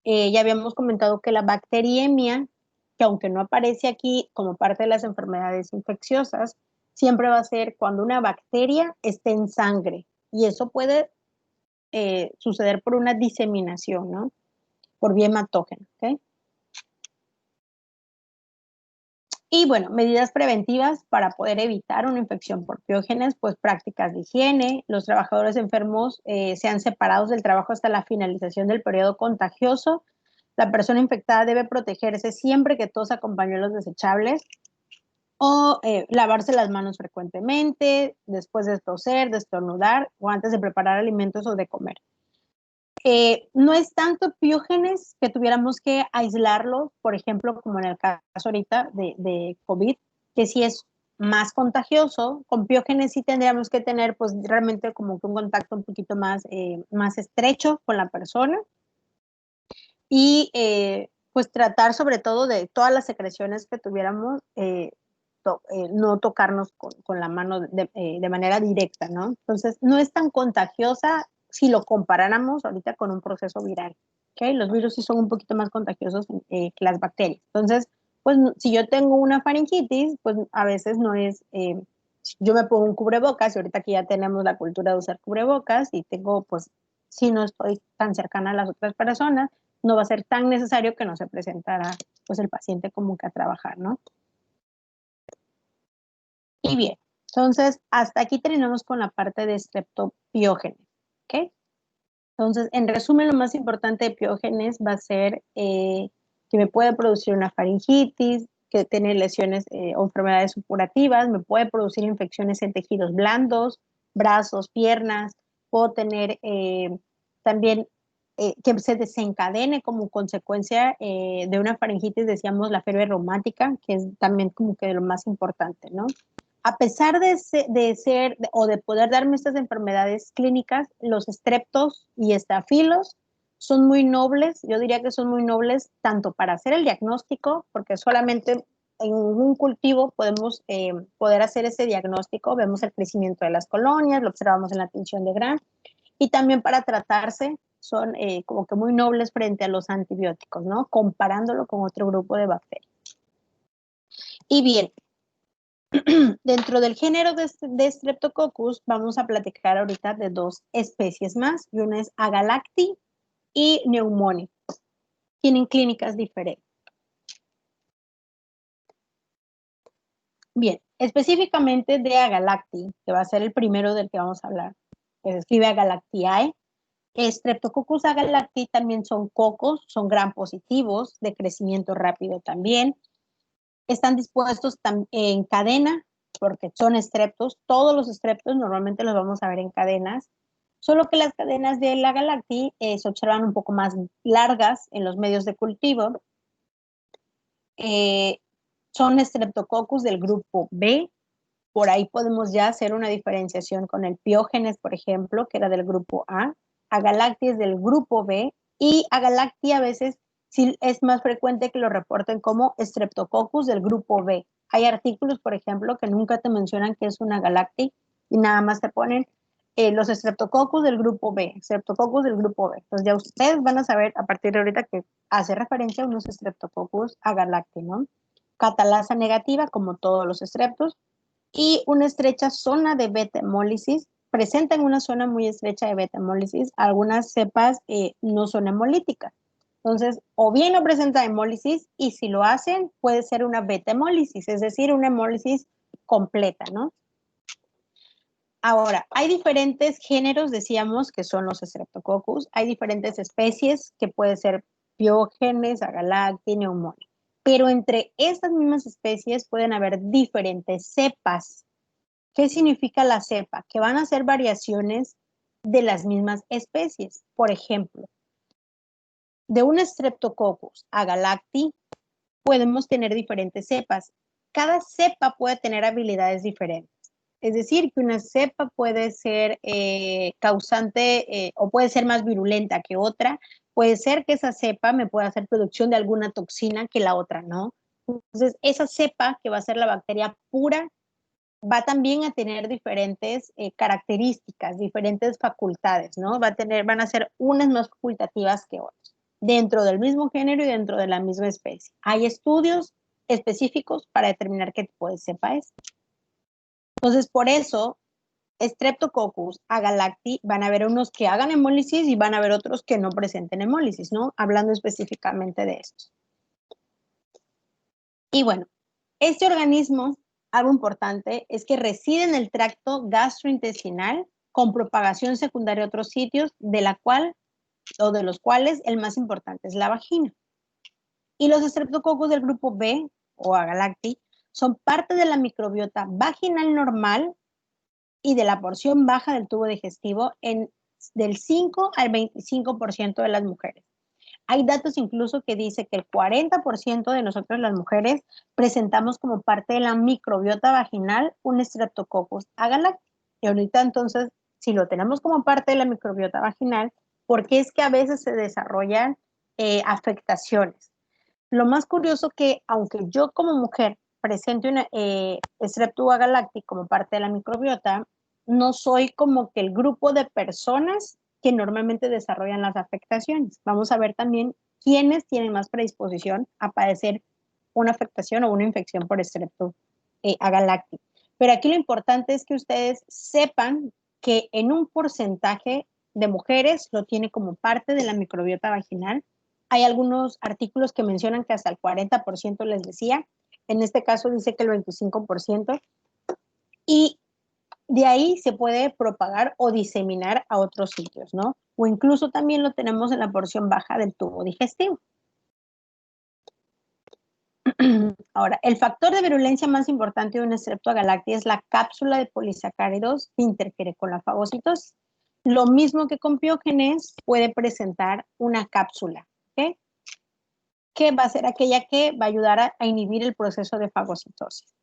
Ya habíamos comentado que la bacteriemia, que aunque no aparece aquí como parte de las enfermedades infecciosas, siempre va a ser cuando una bacteria esté en sangre, y eso puede suceder por una diseminación, ¿no? Por vía hematógena, ¿ok? Y bueno, medidas preventivas para poder evitar una infección por piógenes, pues prácticas de higiene. Los trabajadores enfermos sean separados del trabajo hasta la finalización del periodo contagioso. La persona infectada debe protegerse siempre que tosa con pañuelos desechables o lavarse las manos frecuentemente, después de toser, de estornudar o antes de preparar alimentos o de comer. No es tanto piógenes que tuviéramos que aislarlo, por ejemplo, como en el caso ahorita de COVID, que sí es más contagioso. Con piógenes sí tendríamos que tener pues realmente como que un contacto un poquito más estrecho con la persona y pues tratar sobre todo de todas las secreciones que tuviéramos, no tocarnos con la mano de manera directa, ¿no? Entonces, no es tan contagiosa si lo comparáramos ahorita con un proceso viral, ¿ok? Los virus sí son un poquito más contagiosos que las bacterias. Entonces, pues si yo tengo una faringitis, pues a veces no es, yo me pongo un cubrebocas y ahorita que ya tenemos la cultura de usar cubrebocas y tengo, pues, si no estoy tan cercana a las otras personas, no va a ser tan necesario que no se presentara, pues, el paciente como que a trabajar, ¿no? Y bien, entonces hasta aquí terminamos con la parte de streptopiógenes, ¿ok? Entonces, en resumen, lo más importante de piógenes va a ser que me puede producir una faringitis, que tiene lesiones o enfermedades supurativas, me puede producir infecciones en tejidos blandos, brazos, piernas, puedo tener también que se desencadene como consecuencia de una faringitis, decíamos la fiebre reumática, que es también como que lo más importante, ¿no? A pesar de ser o de poder darme estas enfermedades clínicas, los estreptos y estafilos son muy nobles, yo diría que son muy nobles tanto para hacer el diagnóstico, porque solamente en un cultivo podemos poder hacer ese diagnóstico, vemos el crecimiento de las colonias, lo observamos en la tinción de Gram, y también para tratarse son como que muy nobles frente a los antibióticos, ¿no? Comparándolo con otro grupo de bacterias. Y bien, dentro del género de Streptococcus vamos a platicar ahorita de dos especies más, y una es Agalacti y Pneumonic. Tienen clínicas diferentes. Bien, específicamente de Agalacti, que va a ser el primero del que vamos a hablar, que se escribe Agalactiae. Streptococcus agalacti también son cocos, son gram positivos, de crecimiento rápido también. Están dispuestos en cadena, porque son estreptos. Todos los estreptos normalmente los vamos a ver en cadenas, solo que las cadenas de la Galacti se observan un poco más largas en los medios de cultivo. Son Streptococcus del grupo B. Por ahí podemos ya hacer una diferenciación con el Piógenes, por ejemplo, que era del grupo A. Agalacti es del grupo B y Agalacti a veces sí es más frecuente que lo reporten como Streptococcus del grupo B. Hay artículos, por ejemplo, que nunca te mencionan que es una Agalacti y nada más te ponen los Streptococcus del grupo B, Streptococcus del grupo B. Entonces ya ustedes van a saber a partir de ahorita que hace referencia a unos Streptococcus agalacti, ¿no? Catalasa negativa, como todos los estreptos, y una estrecha zona de beta-hemólisis. Presentan una zona muy estrecha de beta-hemólisis. Algunas cepas no son hemolíticas. Entonces, o bien no presenta hemólisis, y si lo hacen, puede ser una beta-hemólisis, es decir, una hemólisis completa, ¿no? Ahora, hay diferentes géneros, decíamos, que son los Streptococcus. Hay diferentes especies, que puede ser Piógenes, Agalacti, Pneumonic. Pero entre estas mismas especies pueden haber diferentes cepas. ¿Qué significa la cepa? Que van a ser variaciones de las mismas especies. Por ejemplo, de un Streptococcus agalacti podemos tener diferentes cepas. Cada cepa puede tener habilidades diferentes. Es decir, que una cepa puede ser causante o puede ser más virulenta que otra. Puede ser que esa cepa me pueda hacer producción de alguna toxina que la otra no. Entonces, esa cepa que va a ser la bacteria pura va también a tener diferentes características, diferentes facultades, ¿no? Van a ser unas más facultativas que otras, dentro del mismo género y dentro de la misma especie. Hay estudios específicos para determinar qué tipo de cepa es. Entonces, por eso, Streptococcus agalacti van a haber unos que hagan hemólisis y van a haber otros que no presenten hemólisis, ¿no? Hablando específicamente de estos. Y bueno, Este organismo, algo importante, es que reside en el tracto gastrointestinal con propagación secundaria a otros sitios, de los cuales el más importante es la vagina. Y los estreptococos del grupo B, o Agalacti, son parte de la microbiota vaginal normal y de la porción baja del tubo digestivo del 5 al 25% de las mujeres. Hay datos incluso que dice que el 40% de nosotros las mujeres presentamos como parte de la microbiota vaginal un Streptococcus agalacti. Y ahorita entonces, si lo tenemos como parte de la microbiota vaginal, ¿por qué es que a veces se desarrollan afectaciones? Lo más curioso que, aunque yo como mujer presente una Streptococcus agalacti como parte de la microbiota, no soy como que el grupo de personas que normalmente desarrollan las afectaciones. Vamos a ver también quiénes tienen más predisposición a padecer una afectación o una infección por Streptococcus agalacti. Pero aquí lo importante es que ustedes sepan que en un porcentaje de mujeres lo tiene como parte de la microbiota vaginal. Hay algunos artículos que mencionan que hasta el 40% les decía. En este caso dice que el 25%. Y de ahí se puede propagar o diseminar a otros sitios, ¿no? O incluso también lo tenemos en la porción baja del tubo digestivo. Ahora, el factor de virulencia más importante de un Streptococcus agalacti es la cápsula de polisacáridos que interfiere con la fagocitosis. Lo mismo que con Piógenes puede presentar una cápsula, ¿ok? Que va a ser aquella que va a ayudar a inhibir el proceso de fagocitosis.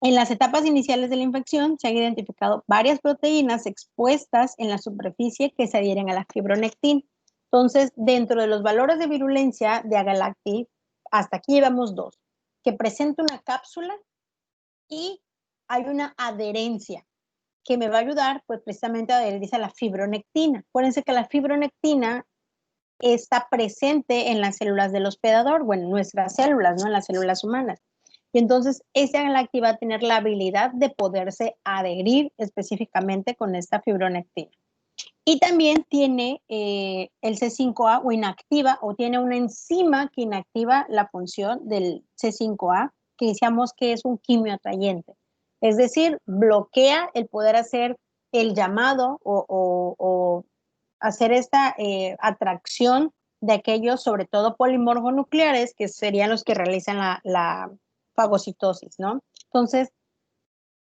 En las etapas iniciales de la infección se han identificado varias proteínas expuestas en la superficie que se adhieren a la fibronectina. Entonces, dentro de los valores de virulencia de Agalacti, hasta aquí llevamos dos, que presenta una cápsula y hay una adherencia que me va a ayudar pues precisamente a adherirse a la fibronectina. Acuérdense que la fibronectina está presente en las células del hospedador, bueno, en nuestras células, ¿no? En las células humanas. Y entonces ese Agalacti va a tener la habilidad de poderse adherir específicamente con esta fibronectina. Y también tiene el C5A o inactiva, o tiene una enzima que inactiva la función del C5A, que decíamos que es un quimioatrayente. Es decir, bloquea el poder hacer el llamado o hacer esta atracción de aquellos, sobre todo polimorfonucleares, que serían los que realizan la fagocitosis, ¿no? Entonces,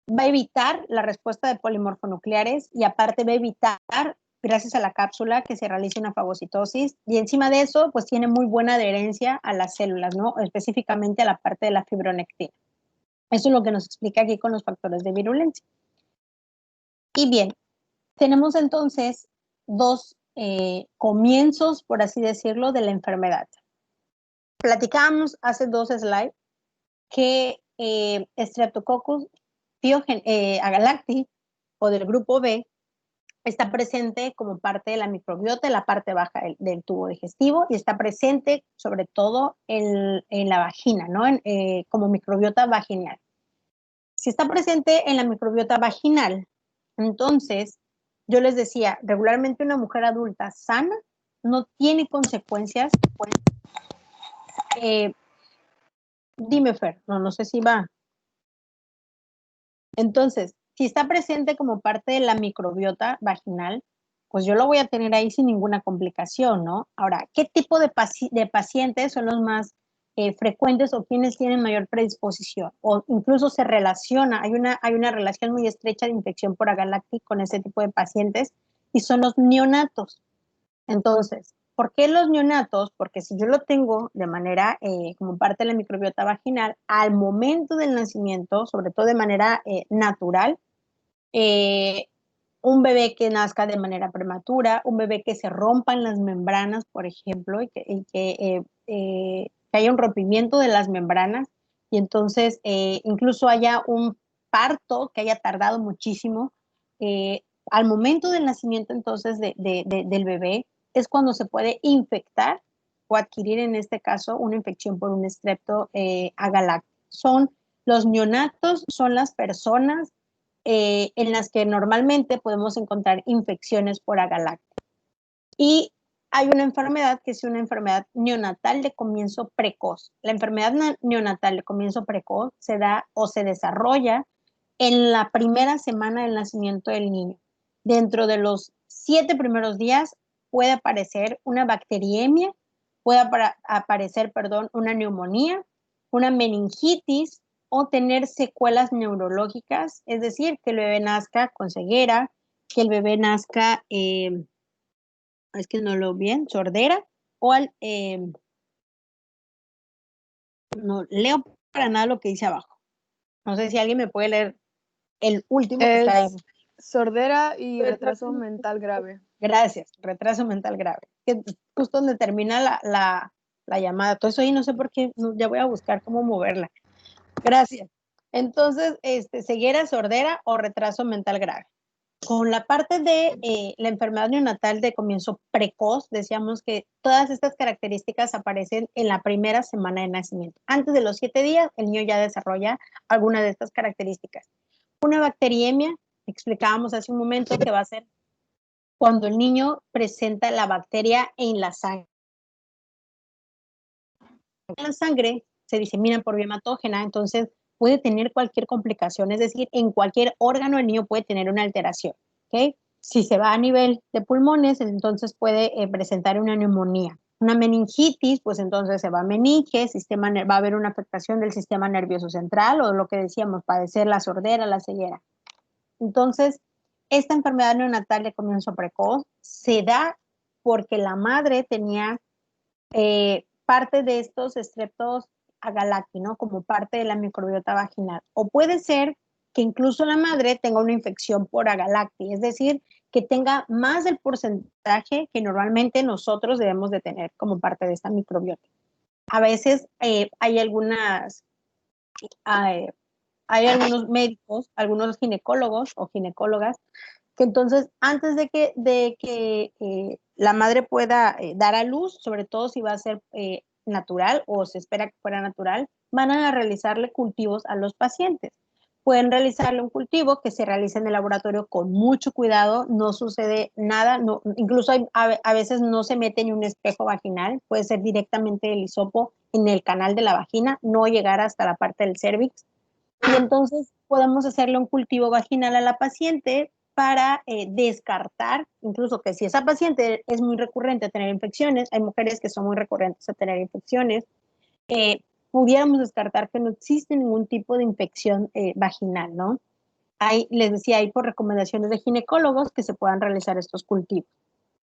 va a evitar la respuesta de polimorfonucleares y aparte va a evitar, gracias a la cápsula, que se realice una fagocitosis. Y encima de eso, pues tiene muy buena adherencia a las células, ¿no? Específicamente a la parte de la fibronectina. Eso es lo que nos explica aquí con los factores de virulencia. Y bien, tenemos entonces dos comienzos, por así decirlo, de la enfermedad. Platicábamos hace dos slides que Streptococcus agalacti o del grupo B está presente como parte de la microbiota en la parte baja del tubo digestivo y está presente sobre todo en la vagina, ¿no? Como microbiota vaginal. Si está presente en la microbiota vaginal, entonces yo les decía, regularmente una mujer adulta sana no tiene consecuencias. Dime, Fer, no sé si va. Entonces, si está presente como parte de la microbiota vaginal, pues yo lo voy a tener ahí sin ninguna complicación, ¿no? Ahora, ¿qué tipo de pacientes son los más frecuentes o quienes tienen mayor predisposición? O incluso se relaciona, hay una relación muy estrecha de infección por Agalacti con ese tipo de pacientes y son los neonatos. Entonces, ¿por qué los neonatos? Porque si yo lo tengo de manera como parte de la microbiota vaginal, al momento del nacimiento, sobre todo de manera natural, un bebé que nazca de manera prematura, un bebé que se rompan las membranas, por ejemplo, y que haya un rompimiento de las membranas, y entonces incluso haya un parto que haya tardado muchísimo, al momento del nacimiento entonces del bebé, es cuando se puede infectar o adquirir en este caso una infección por un Streptococcus agalacti. Los neonatos son las personas en las que normalmente podemos encontrar infecciones por Agalacti. Y hay una enfermedad que es una enfermedad neonatal de comienzo precoz. La enfermedad neonatal de comienzo precoz se da o se desarrolla en la primera semana del nacimiento del niño. Dentro de los 7 primeros días puede aparecer una bacteriemia, puede aparecer, una neumonía, una meningitis o tener secuelas neurológicas, es decir, que el bebé nazca con ceguera, que el bebé nazca, es que no lo bien, sordera, o no leo para nada lo que dice abajo. No sé si alguien me puede leer el último que está ahí.
Es sordera y retraso mental grave.
Gracias, retraso mental grave. Que justo donde termina la llamada. Todo eso ahí no sé por qué, ya voy a buscar cómo moverla. Gracias. Entonces, ceguera, sordera o retraso mental grave. Con la parte de la enfermedad neonatal de comienzo precoz, decíamos que todas estas características aparecen en la primera semana de nacimiento. Antes de los 7 días, el niño ya desarrolla alguna de estas características. Una bacteriemia, explicábamos hace un momento, que va a ser cuando el niño presenta la bacteria en la sangre. En la sangre se disemina por vía hematógena, entonces puede tener cualquier complicación, es decir, en cualquier órgano el niño puede tener una alteración, ¿ok? Si se va a nivel de pulmones, entonces puede presentar una neumonía. Una meningitis, pues entonces se va a meninge, va a haber una afectación del sistema nervioso central o lo que decíamos, padecer la sordera, la ceguera. Entonces, esta enfermedad neonatal de comienzo precoz se da porque la madre tenía parte de estos Streptococcus agalacti, ¿no? Como parte de la microbiota vaginal. O puede ser que incluso la madre tenga una infección por agalacti, es decir, que tenga más del porcentaje que normalmente nosotros debemos de tener como parte de esta microbiota. A veces hay algunos médicos, algunos ginecólogos o ginecólogas, que entonces antes de que la madre pueda dar a luz, sobre todo si va a ser natural o se espera que fuera natural, van a realizarle cultivos a los pacientes. Pueden realizarle un cultivo que se realice en el laboratorio con mucho cuidado, no sucede nada, no, incluso a veces no se mete en un espejo vaginal, puede ser directamente el hisopo en el canal de la vagina, no llegar hasta la parte del cérvix. Y entonces podemos hacerle un cultivo vaginal a la paciente para descartar, incluso que si esa paciente es muy recurrente a tener infecciones, hay mujeres que son muy recurrentes a tener infecciones, pudiéramos descartar que no existe ningún tipo de infección vaginal, ¿no? Les decía, hay por recomendaciones de ginecólogos que se puedan realizar estos cultivos.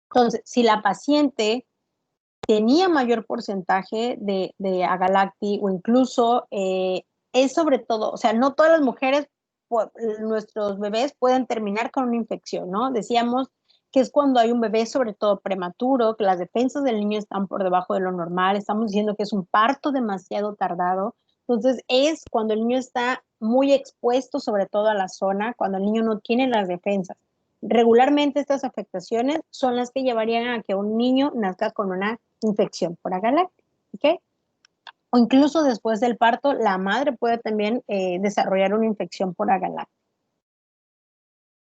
Entonces, si la paciente tenía mayor porcentaje de agalacti o incluso es sobre todo, o sea, no todas las mujeres, nuestros bebés pueden terminar con una infección, ¿no? Decíamos que es cuando hay un bebé sobre todo prematuro, que las defensas del niño están por debajo de lo normal, estamos diciendo que es un parto demasiado tardado, entonces es cuando el niño está muy expuesto sobre todo a la zona, cuando el niño no tiene las defensas. Regularmente estas afectaciones son las que llevarían a que un niño nazca con una infección por agalacti, ¿ok? O incluso después del parto, la madre puede también desarrollar una infección por agalacti.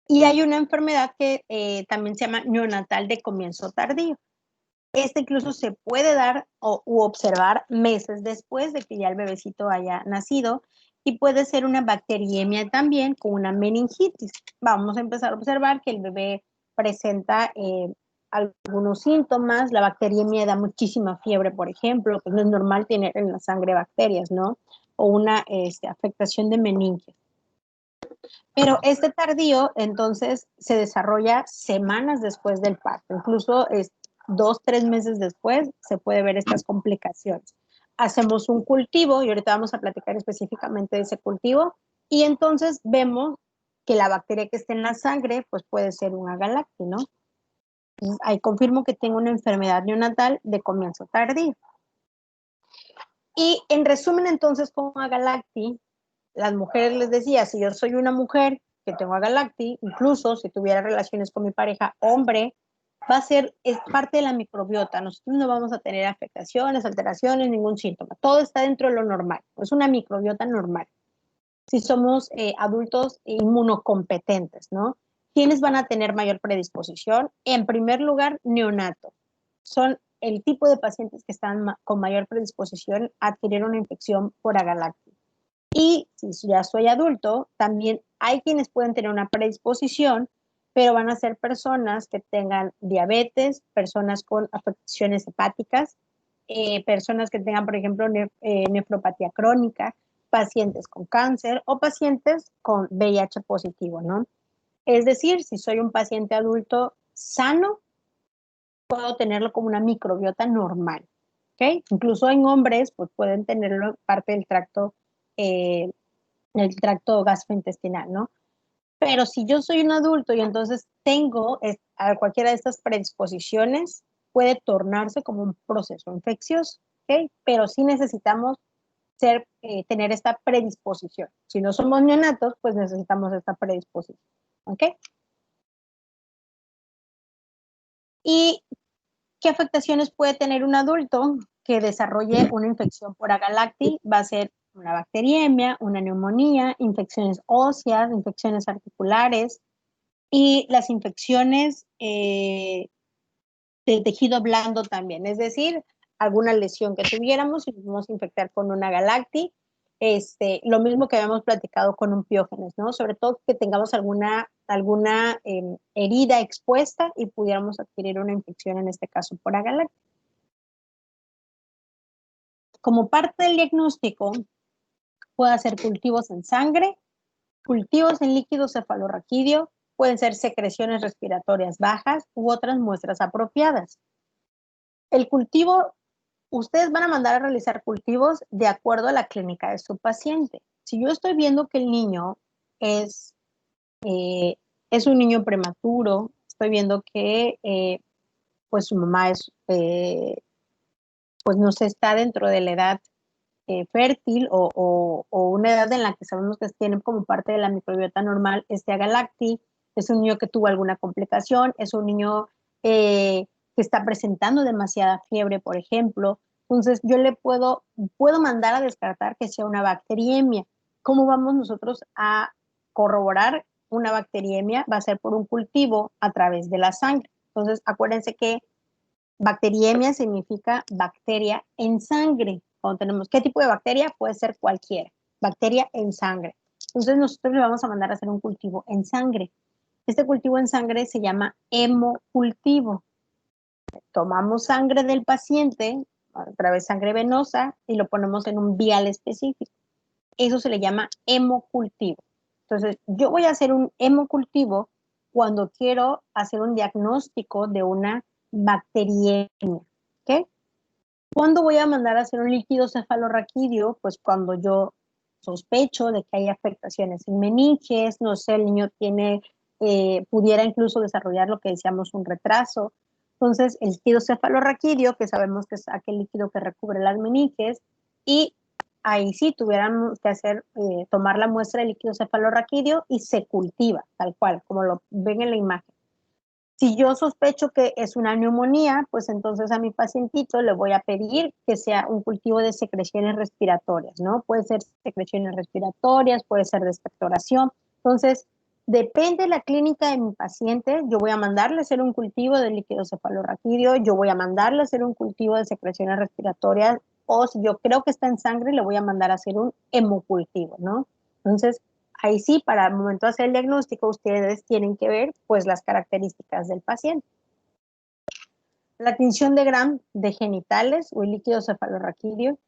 Y hay una enfermedad que también se llama neonatal de comienzo tardío. Esta incluso se puede dar u observar meses después de que ya el bebecito haya nacido y puede ser una bacteriemia también con una meningitis. Vamos a empezar a observar que el bebé presenta algunos síntomas. La bacteriemia da muchísima fiebre, por ejemplo, pues no es normal tener en la sangre bacterias, ¿no? O una afectación de meninges. Pero este tardío, entonces, se desarrolla semanas después del parto, incluso 2, 3 meses después se puede ver estas complicaciones. Hacemos un cultivo, y ahorita vamos a platicar específicamente de ese cultivo, y entonces vemos que la bacteria que está en la sangre, pues puede ser un agalacti, ¿no? Ahí confirmo que tengo una enfermedad neonatal de comienzo tardío. Y en resumen, entonces, con agalacti, las mujeres les decía, si yo soy una mujer que tengo agalacti, incluso si tuviera relaciones con mi pareja hombre, es parte de la microbiota. Nosotros no vamos a tener afectaciones, alteraciones, ningún síntoma. Todo está dentro de lo normal. Es una microbiota normal. Si somos adultos inmunocompetentes, ¿no? ¿Quiénes van a tener mayor predisposición? En primer lugar, neonatos. son el tipo de pacientes que están con mayor predisposición a adquirir una infección por agalacti. Y si ya soy adulto, también hay quienes pueden tener una predisposición, pero van a ser personas que tengan diabetes, personas con afecciones hepáticas, personas que tengan, por ejemplo, nefropatía crónica, pacientes con cáncer o pacientes con VIH positivo, ¿no? Es decir, si soy un paciente adulto sano, puedo tenerlo como una microbiota normal, ¿ok? Incluso en hombres, pues pueden tenerlo parte eh, del tracto gastrointestinal, ¿no? Pero si yo soy un adulto y entonces tengo a cualquiera de estas predisposiciones, puede tornarse como un proceso infeccioso, ¿ok? Pero sí necesitamos tener esta predisposición. Si no somos neonatos, pues necesitamos esta predisposición, ¿ok? ¿Y qué afectaciones puede tener un adulto que desarrolle una infección por agalacti? Va a ser una bacteriemia, una neumonía, infecciones óseas, infecciones articulares y las infecciones de tejido blando también, es decir, alguna lesión que tuviéramos y nos vamos a infectar con una agalacti. Lo mismo que habíamos platicado con un piógenes, ¿no? Sobre todo que tengamos alguna herida expuesta y pudiéramos adquirir una infección, en este caso por agalacti. Como parte del diagnóstico, puede hacer cultivos en sangre, cultivos en líquido cefalorraquídeo, pueden ser secreciones respiratorias bajas u otras muestras apropiadas. El cultivo, ustedes van a mandar a realizar cultivos de acuerdo a la clínica de su paciente. Si yo estoy viendo que el niño es un niño prematuro, estoy viendo que pues su mamá pues no se está dentro de la edad fértil o una edad en la que sabemos que tiene como parte de la microbiota normal agalacti, es un niño que tuvo alguna complicación, es un niño que está presentando demasiada fiebre, por ejemplo. Entonces yo puedo mandar a descartar que sea una bacteriemia. ¿Cómo vamos nosotros a corroborar una bacteriemia? Va a ser por un cultivo a través de la sangre. Entonces acuérdense que bacteriemia significa bacteria en sangre. Cuando tenemos qué tipo de bacteria, puede ser cualquiera. Bacteria en sangre. Entonces nosotros le vamos a mandar a hacer un cultivo en sangre. Este cultivo en sangre se llama hemocultivo. Tomamos sangre del paciente, a través de sangre venosa, y lo ponemos en un vial específico. Eso se le llama hemocultivo. Entonces, yo voy a hacer un hemocultivo cuando quiero hacer un diagnóstico de una bacteriemia, ¿ok? ¿Cuándo voy a mandar a hacer un líquido cefalorraquídeo? Pues cuando yo sospecho de que hay afectaciones en meninges, no sé, el niño pudiera incluso desarrollar lo que decíamos un retraso. Entonces, el líquido cefalorraquídeo, que sabemos que es aquel líquido que recubre las meninges, y ahí sí tuviéramos que tomar la muestra de líquido cefalorraquídeo y se cultiva, tal cual, como lo ven en la imagen. Si yo sospecho que es una neumonía, pues entonces a mi pacientito le voy a pedir que sea un cultivo de secreciones respiratorias, ¿no? Puede ser secreciones respiratorias, puede ser de expectoración. Entonces, depende de la clínica de mi paciente, yo voy a mandarle a hacer un cultivo de líquido cefalorraquídeo, yo voy a mandarle a hacer un cultivo de secreciones respiratorias, o si yo creo que está en sangre, le voy a mandar a hacer un hemocultivo, ¿no? Entonces, ahí sí, para el momento de hacer el diagnóstico, ustedes tienen que ver pues las características del paciente. La tinción de Gram de genitales o el líquido cefalorraquídeo,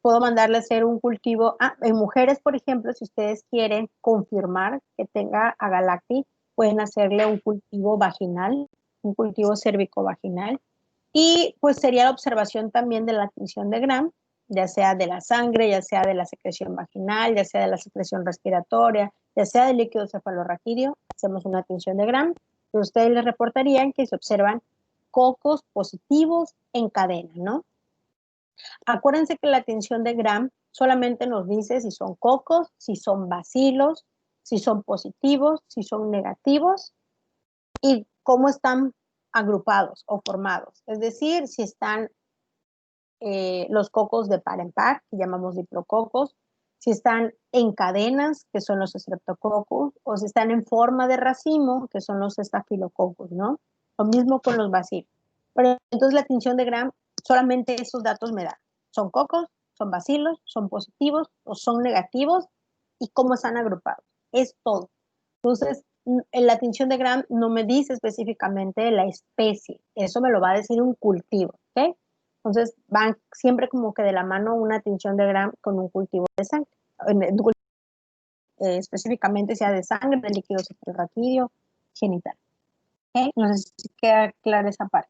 puedo mandarle a hacer un cultivo. En mujeres, por ejemplo, si ustedes quieren confirmar que tenga agalacti, pueden hacerle un cultivo vaginal, un cultivo cérvico-vaginal. Y pues sería la observación también de la tinción de Gram, ya sea de la sangre, ya sea de la secreción vaginal, ya sea de la secreción respiratoria, ya sea del líquido cefalorraquídeo. Hacemos una tinción de Gram y ustedes les reportarían que se observan cocos positivos en cadena, ¿no? Acuérdense que la tinción de Gram solamente nos dice si son cocos, si son bacilos, si son positivos, si son negativos y cómo están agrupados o formados. Es decir, si están los cocos de par en par, que llamamos diplococos, si están en cadenas, que son los streptococos, o si están en forma de racimo, que son los estafilococos, ¿no? Lo mismo con los bacilos. Pero entonces la tinción de Gram, solamente esos datos me da. Son cocos, son bacilos, son positivos o son negativos y cómo están agrupados. Es todo. Entonces, en la tinción de Gram no me dice específicamente la especie. Eso me lo va a decir un cultivo, ¿ok? Entonces, van siempre como que de la mano una tinción de Gram con un cultivo de sangre. Específicamente sea de sangre, de líquido cefalorraquídeo, genital. ¿Okay? No sé si queda clara esa parte.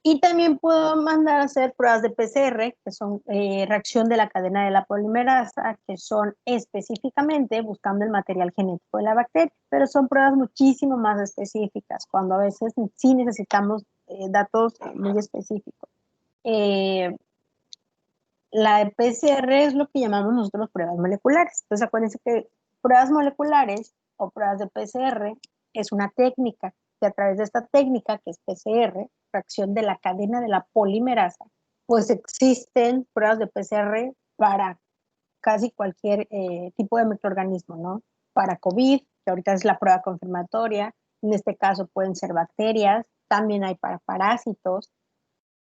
Y también puedo mandar a hacer pruebas de PCR, que son reacción de la cadena de la polimerasa, que son específicamente buscando el material genético de la bacteria, pero son pruebas muchísimo más específicas, cuando a veces sí necesitamos datos muy específicos. La PCR es lo que llamamos nosotros pruebas moleculares. Entonces, acuérdense que pruebas moleculares o pruebas de PCR es una técnica, que a través de esta técnica, que es PCR, reacción de la cadena de la polimerasa, pues existen pruebas de PCR para casi cualquier tipo de microorganismo, ¿no? Para COVID, que ahorita es la prueba confirmatoria, en este caso pueden ser bacterias, también hay para parásitos,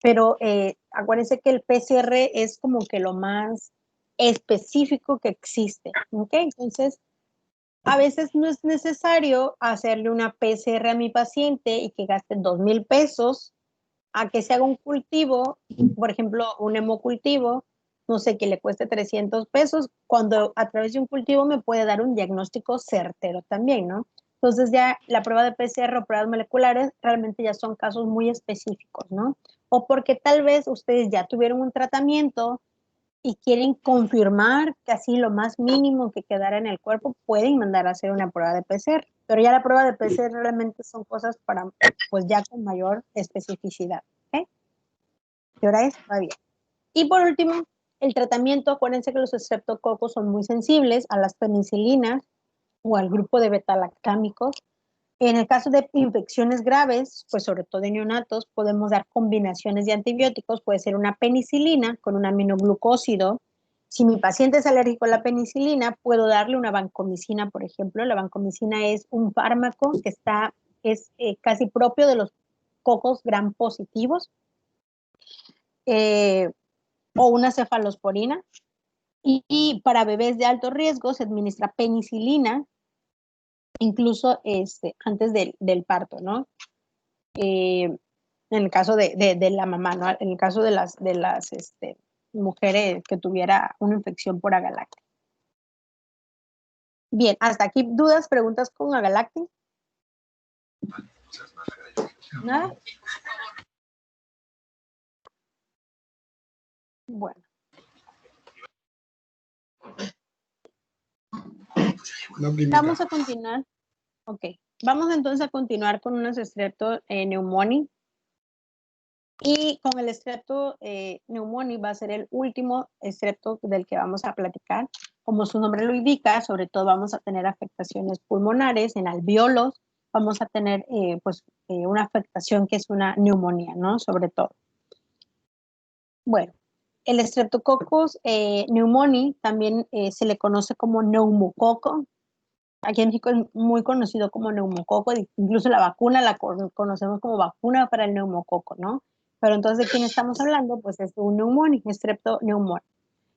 pero acuérdense que el PCR es como que lo más específico que existe, ¿ok? Entonces, a veces no es necesario hacerle una PCR a mi paciente y que gaste 2,000 pesos a que se haga un cultivo, por ejemplo, un hemocultivo, no sé, que le cueste 300 pesos, cuando a través de un cultivo me puede dar un diagnóstico certero también, ¿no? Entonces ya la prueba de PCR o pruebas moleculares realmente ya son casos muy específicos, ¿no? O porque tal vez ustedes ya tuvieron un tratamiento y quieren confirmar que así lo más mínimo que quedara en el cuerpo, pueden mandar a hacer una prueba de PCR. Pero ya la prueba de PCR realmente son cosas para, pues ya con mayor especificidad. ¿Ok? ¿Qué hora es? Va bien. Y por último, el tratamiento, acuérdense que los estreptococos son muy sensibles a las penicilinas o al grupo de betalactámicos. En el caso de infecciones graves, pues sobre todo en neonatos, podemos dar combinaciones de antibióticos, puede ser una penicilina con un aminoglucósido. Si mi paciente es alérgico a la penicilina, puedo darle una vancomicina, por ejemplo. La vancomicina es un fármaco que es casi propio de los cocos gram positivos, o una cefalosporina. Y para bebés de alto riesgo se administra penicilina, incluso antes del parto, ¿no? En el caso de la mamá, ¿no? En el caso de las mujeres que tuviera una infección por agalactin. Bien, hasta aquí, ¿dudas, preguntas con agalactin? ¿Nada? Bueno. Vamos a continuar. Ok. Vamos entonces a continuar con unos estrepto pneumoniae. Y con el estrepto pneumoniae va a ser el último estrepto del que vamos a platicar. Como su nombre lo indica, sobre todo vamos a tener afectaciones pulmonares en alvéolos, vamos a tener una afectación que es una neumonía, ¿no? Sobre todo. Bueno, el Streptococcus pneumoniae también se le conoce como neumococo. Aquí en México es muy conocido como neumococo, incluso la vacuna la conocemos como vacuna para el neumococo, ¿no? Pero entonces, ¿de quién estamos hablando? Pues es un pneumoniae, Streptopneumoniae.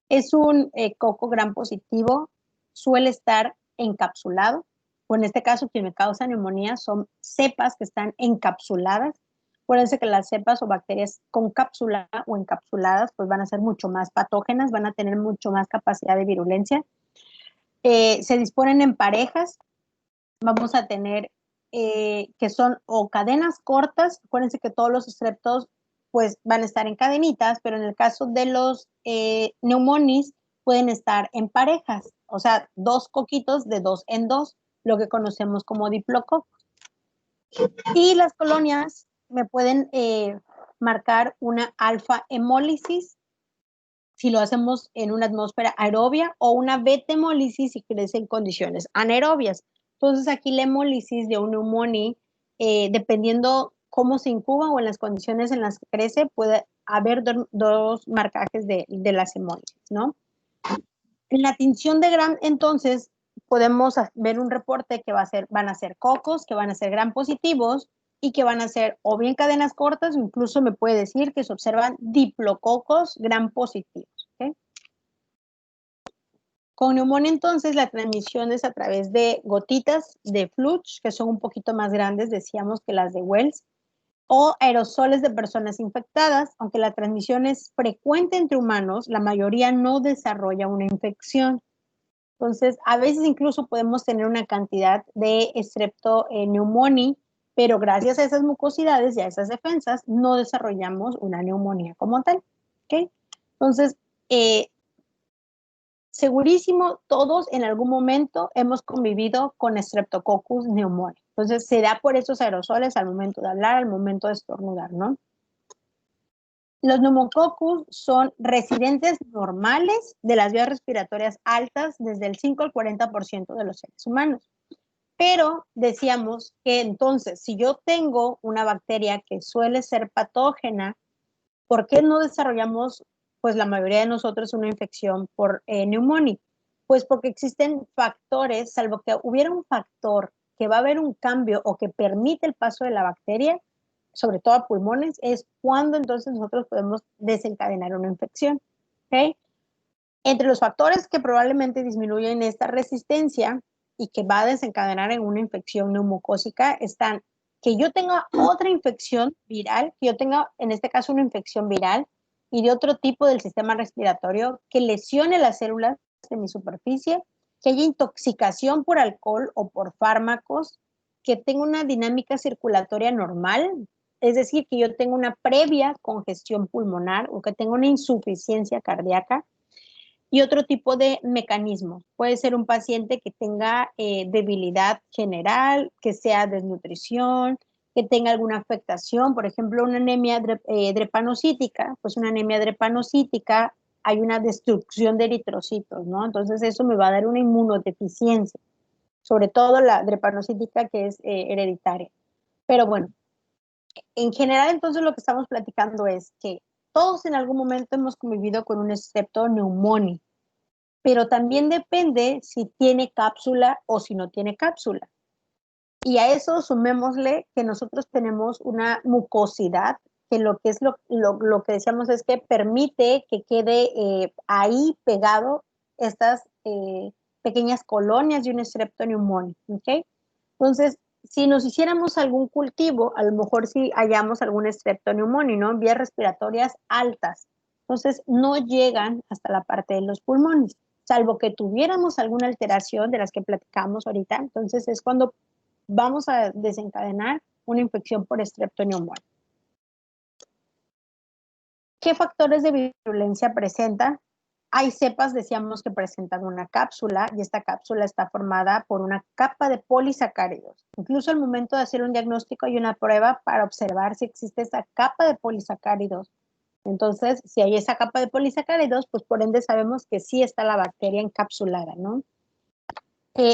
Es un coco gram positivo, suele estar encapsulado, o en este caso, quien me causa neumonía son cepas que están encapsuladas. Acuérdense que las cepas o bacterias con cápsula o encapsuladas, pues van a ser mucho más patógenas, van a tener mucho más capacidad de virulencia. Se disponen en parejas, vamos a tener que son o cadenas cortas, acuérdense que todos los estreptos pues van a estar en cadenitas, pero en el caso de los pneumonias pueden estar en parejas, o sea, 2 coquitos de 2 en 2, lo que conocemos como diplococo. Y las colonias me pueden marcar una alfa hemólisis si lo hacemos en una atmósfera aerobia, o una beta hemólisis si crece en condiciones anaerobias. Entonces aquí la hemólisis de un pneumoniae, dependiendo cómo se incuba o en las condiciones en las que crece, puede haber dos marcajes de las hemólisis, ¿no? En la tinción de Gram, entonces, podemos ver un reporte que van a ser cocos, que van a ser gram positivos, y que van a ser o bien cadenas cortas, o incluso me puede decir que se observan diplococos gram positivos. ¿Okay? Con neumonía, entonces, la transmisión es a través de gotitas de Fluch, que son un poquito más grandes, decíamos, que las de Wells, o aerosoles de personas infectadas. Aunque la transmisión es frecuente entre humanos, la mayoría no desarrolla una infección. Entonces, a veces incluso podemos tener una cantidad de streptoneumoniae, pero gracias a esas mucosidades y a esas defensas, no desarrollamos una neumonía como tal. ¿Okay? Entonces, segurísimo, todos en algún momento hemos convivido con Streptococcus pneumoniae. Entonces, se da por esos aerosoles al momento de hablar, al momento de estornudar, ¿no? Los neumococcus son residentes normales de las vías respiratorias altas desde el 5 al 40% de los seres humanos. Pero decíamos que entonces, si yo tengo una bacteria que suele ser patógena, ¿por qué no desarrollamos, pues la mayoría de nosotros, una infección por neumonía? Pues porque existen factores, salvo que hubiera un factor que va a haber un cambio o que permite el paso de la bacteria, sobre todo a pulmones, es cuando entonces nosotros podemos desencadenar una infección. ¿Okay? Entre los factores que probablemente disminuyen esta resistencia y que va a desencadenar en una infección neumocócica están que yo tenga otra infección viral, que yo tenga en este caso una infección viral y de otro tipo del sistema respiratorio que lesione las células de mi superficie, que haya intoxicación por alcohol o por fármacos, que tenga una dinámica circulatoria normal, es decir, que yo tenga una previa congestión pulmonar o que tenga una insuficiencia cardíaca, y otro tipo de mecanismo. Puede ser un paciente que tenga debilidad general, que sea desnutrición, que tenga alguna afectación, por ejemplo, una anemia drepanocítica, pues una anemia drepanocítica hay una destrucción de eritrocitos, ¿no? Entonces eso me va a dar una inmunodeficiencia, sobre todo la drepanocítica que es hereditaria. Pero bueno, en general entonces lo que estamos platicando es que todos en algún momento hemos convivido con un streptoneumoniae, pero también depende si tiene cápsula o si no tiene cápsula. Y a eso sumémosle que nosotros tenemos una mucosidad, que lo que es lo que decíamos es que permite que quede ahí pegado estas pequeñas colonias de un streptoneumoniae, ¿ok? Entonces, si nos hiciéramos algún cultivo, a lo mejor sí hallamos algún streptoneumoniae, ¿no? Vías respiratorias altas. Entonces, no llegan hasta la parte de los pulmones, salvo que tuviéramos alguna alteración de las que platicamos ahorita. Entonces, es cuando vamos a desencadenar una infección por streptoneumoniae. ¿Qué factores de virulencia presenta? Hay cepas, decíamos, que presentan una cápsula y esta cápsula está formada por una capa de polisacáridos. Incluso al momento de hacer un diagnóstico hay una prueba para observar si existe esa capa de polisacáridos. Entonces, si hay esa capa de polisacáridos, pues por ende sabemos que sí está la bacteria encapsulada, ¿no?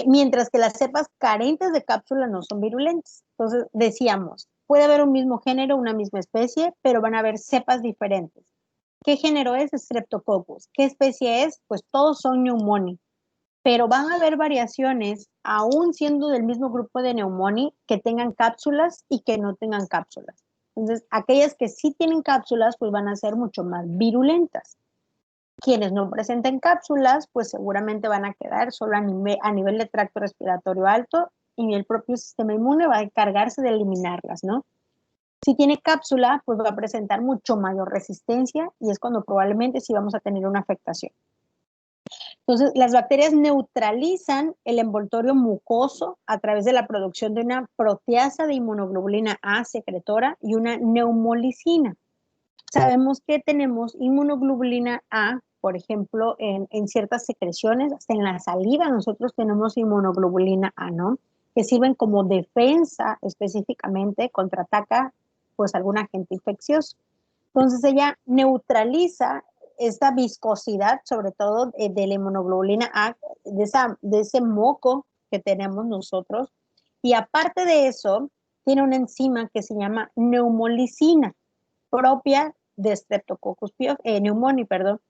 Mientras que las cepas carentes de cápsula no son virulentas. Entonces, decíamos, puede haber un mismo género, una misma especie, pero van a haber cepas diferentes. ¿Qué género es? Streptococcus. ¿Qué especie es? Pues todos son Pneumoniae, pero van a haber variaciones, aún siendo del mismo grupo de Pneumoniae, que tengan cápsulas y que no tengan cápsulas. Entonces, aquellas que sí tienen cápsulas, pues van a ser mucho más virulentas. Quienes no presenten cápsulas, pues seguramente van a quedar solo a nivel de tracto respiratorio alto y el propio sistema inmune va a encargarse de eliminarlas, ¿no? Si tiene cápsula, pues va a presentar mucho mayor resistencia y es cuando probablemente sí vamos a tener una afectación. Entonces, las bacterias neutralizan el envoltorio mucoso a través de la producción de una proteasa de inmunoglobulina A secretora y una neumolicina. Sabemos que tenemos inmunoglobulina A, por ejemplo, en ciertas secreciones, hasta en la saliva nosotros tenemos inmunoglobulina A, ¿no? Que sirven como defensa específicamente, contraataca pues algún agente infeccioso. Entonces ella neutraliza esta viscosidad, sobre todo de la inmunoglobulina A, de ese moco que tenemos nosotros. Y aparte de eso, tiene una enzima que se llama neumolicina, propia de Streptococcus pneumoniae, perdón.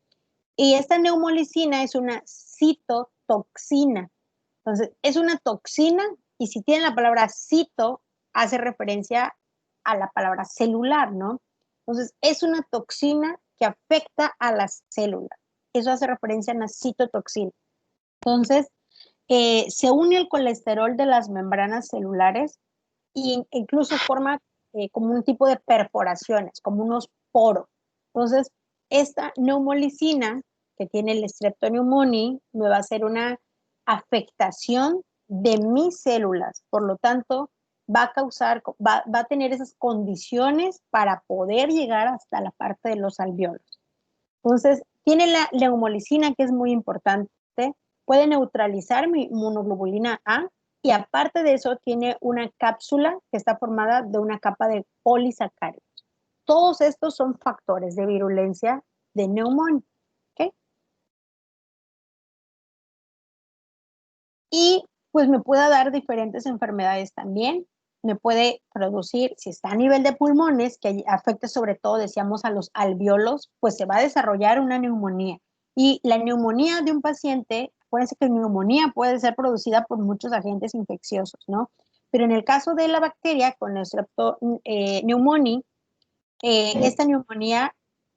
Y esta neumolicina es una citotoxina. Entonces, es una toxina y si tiene la palabra cito, hace referencia a la palabra celular, ¿no? Entonces, es una toxina que afecta a las células. Eso hace referencia a una citotoxina. Entonces, se une el colesterol de las membranas celulares e incluso forma como un tipo de perforaciones, como unos poros. Entonces, esta neumolicina que tiene el streptopneumoniae me va a hacer una afectación de mis células. Por lo tanto, va a tener esas condiciones para poder llegar hasta la parte de los alvéolos. Entonces, tiene la neumolicina, que es muy importante, puede neutralizar mi inmunoglobulina A, y aparte de eso tiene una cápsula que está formada de una capa de polisacáridos. Todos estos son factores de virulencia de neumonía. ¿Okay? Y pues me puede dar diferentes enfermedades también. Me puede producir, si está a nivel de pulmones, que afecte sobre todo, decíamos, a los alvéolos, pues se va a desarrollar una neumonía. Y la neumonía de un paciente, acuérdense que la neumonía puede ser producida por muchos agentes infecciosos, ¿no? Pero en el caso de la bacteria, con el Streptoneumoniae, esta neumonía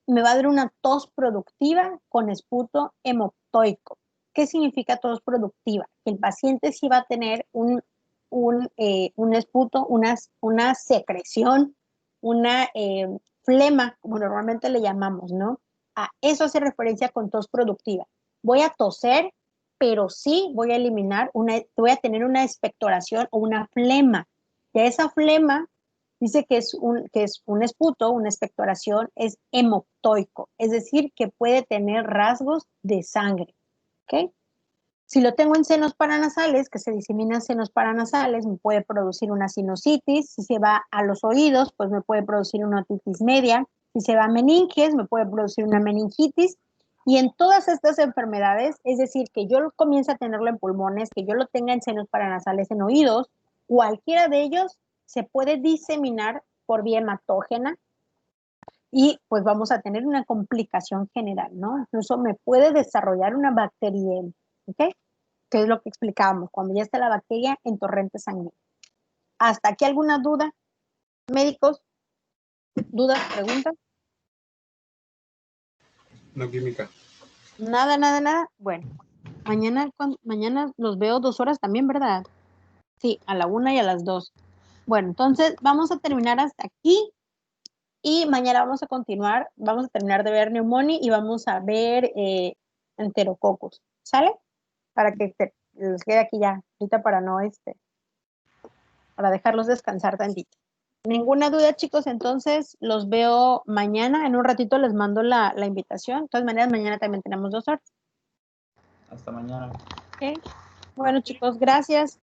me va a dar una tos productiva con esputo hemoptoico. ¿Qué significa tos productiva? Que el paciente sí va a tener un esputo, una secreción, una flema, como normalmente le llamamos, ¿no? A eso hace referencia con tos productiva. Voy a toser, pero sí voy a eliminar, voy a tener una expectoración o una flema. Y a esa flema dice que es un esputo, una expectoración, es hemoptoico, es decir, que puede tener rasgos de sangre. ¿Ok? Si lo tengo en senos paranasales, que se diseminan senos paranasales, me puede producir una sinusitis. Si se va a los oídos, pues me puede producir una otitis media. Si se va a meninges, me puede producir una meningitis. Y en todas estas enfermedades, es decir, que yo comience a tenerlo en pulmones, que yo lo tenga en senos paranasales, en oídos, cualquiera de ellos se puede diseminar por vía hematógena y pues vamos a tener una complicación general, ¿no? Incluso me puede desarrollar una bacteriemia, ¿ok? Que es lo que explicábamos, cuando ya está la bacteria en torrente sanguíneo. ¿Hasta aquí alguna duda? ¿Médicos? ¿Dudas? ¿Preguntas?
No química.
Nada, nada, nada. Bueno, mañana los veo 2 horas también, ¿verdad? Sí, a la 1 y a las 2. Bueno, entonces vamos a terminar hasta aquí y mañana vamos a continuar, vamos a terminar de ver neumonía y vamos a ver enterococos, ¿sale? Para que les quede aquí ya, ahorita para no, para dejarlos descansar tantito. Ninguna duda, chicos, entonces los veo mañana, en un ratito les mando la invitación. De todas maneras, mañana también tenemos 2 horas.
Hasta mañana.
¿Okay? Bueno, chicos, gracias.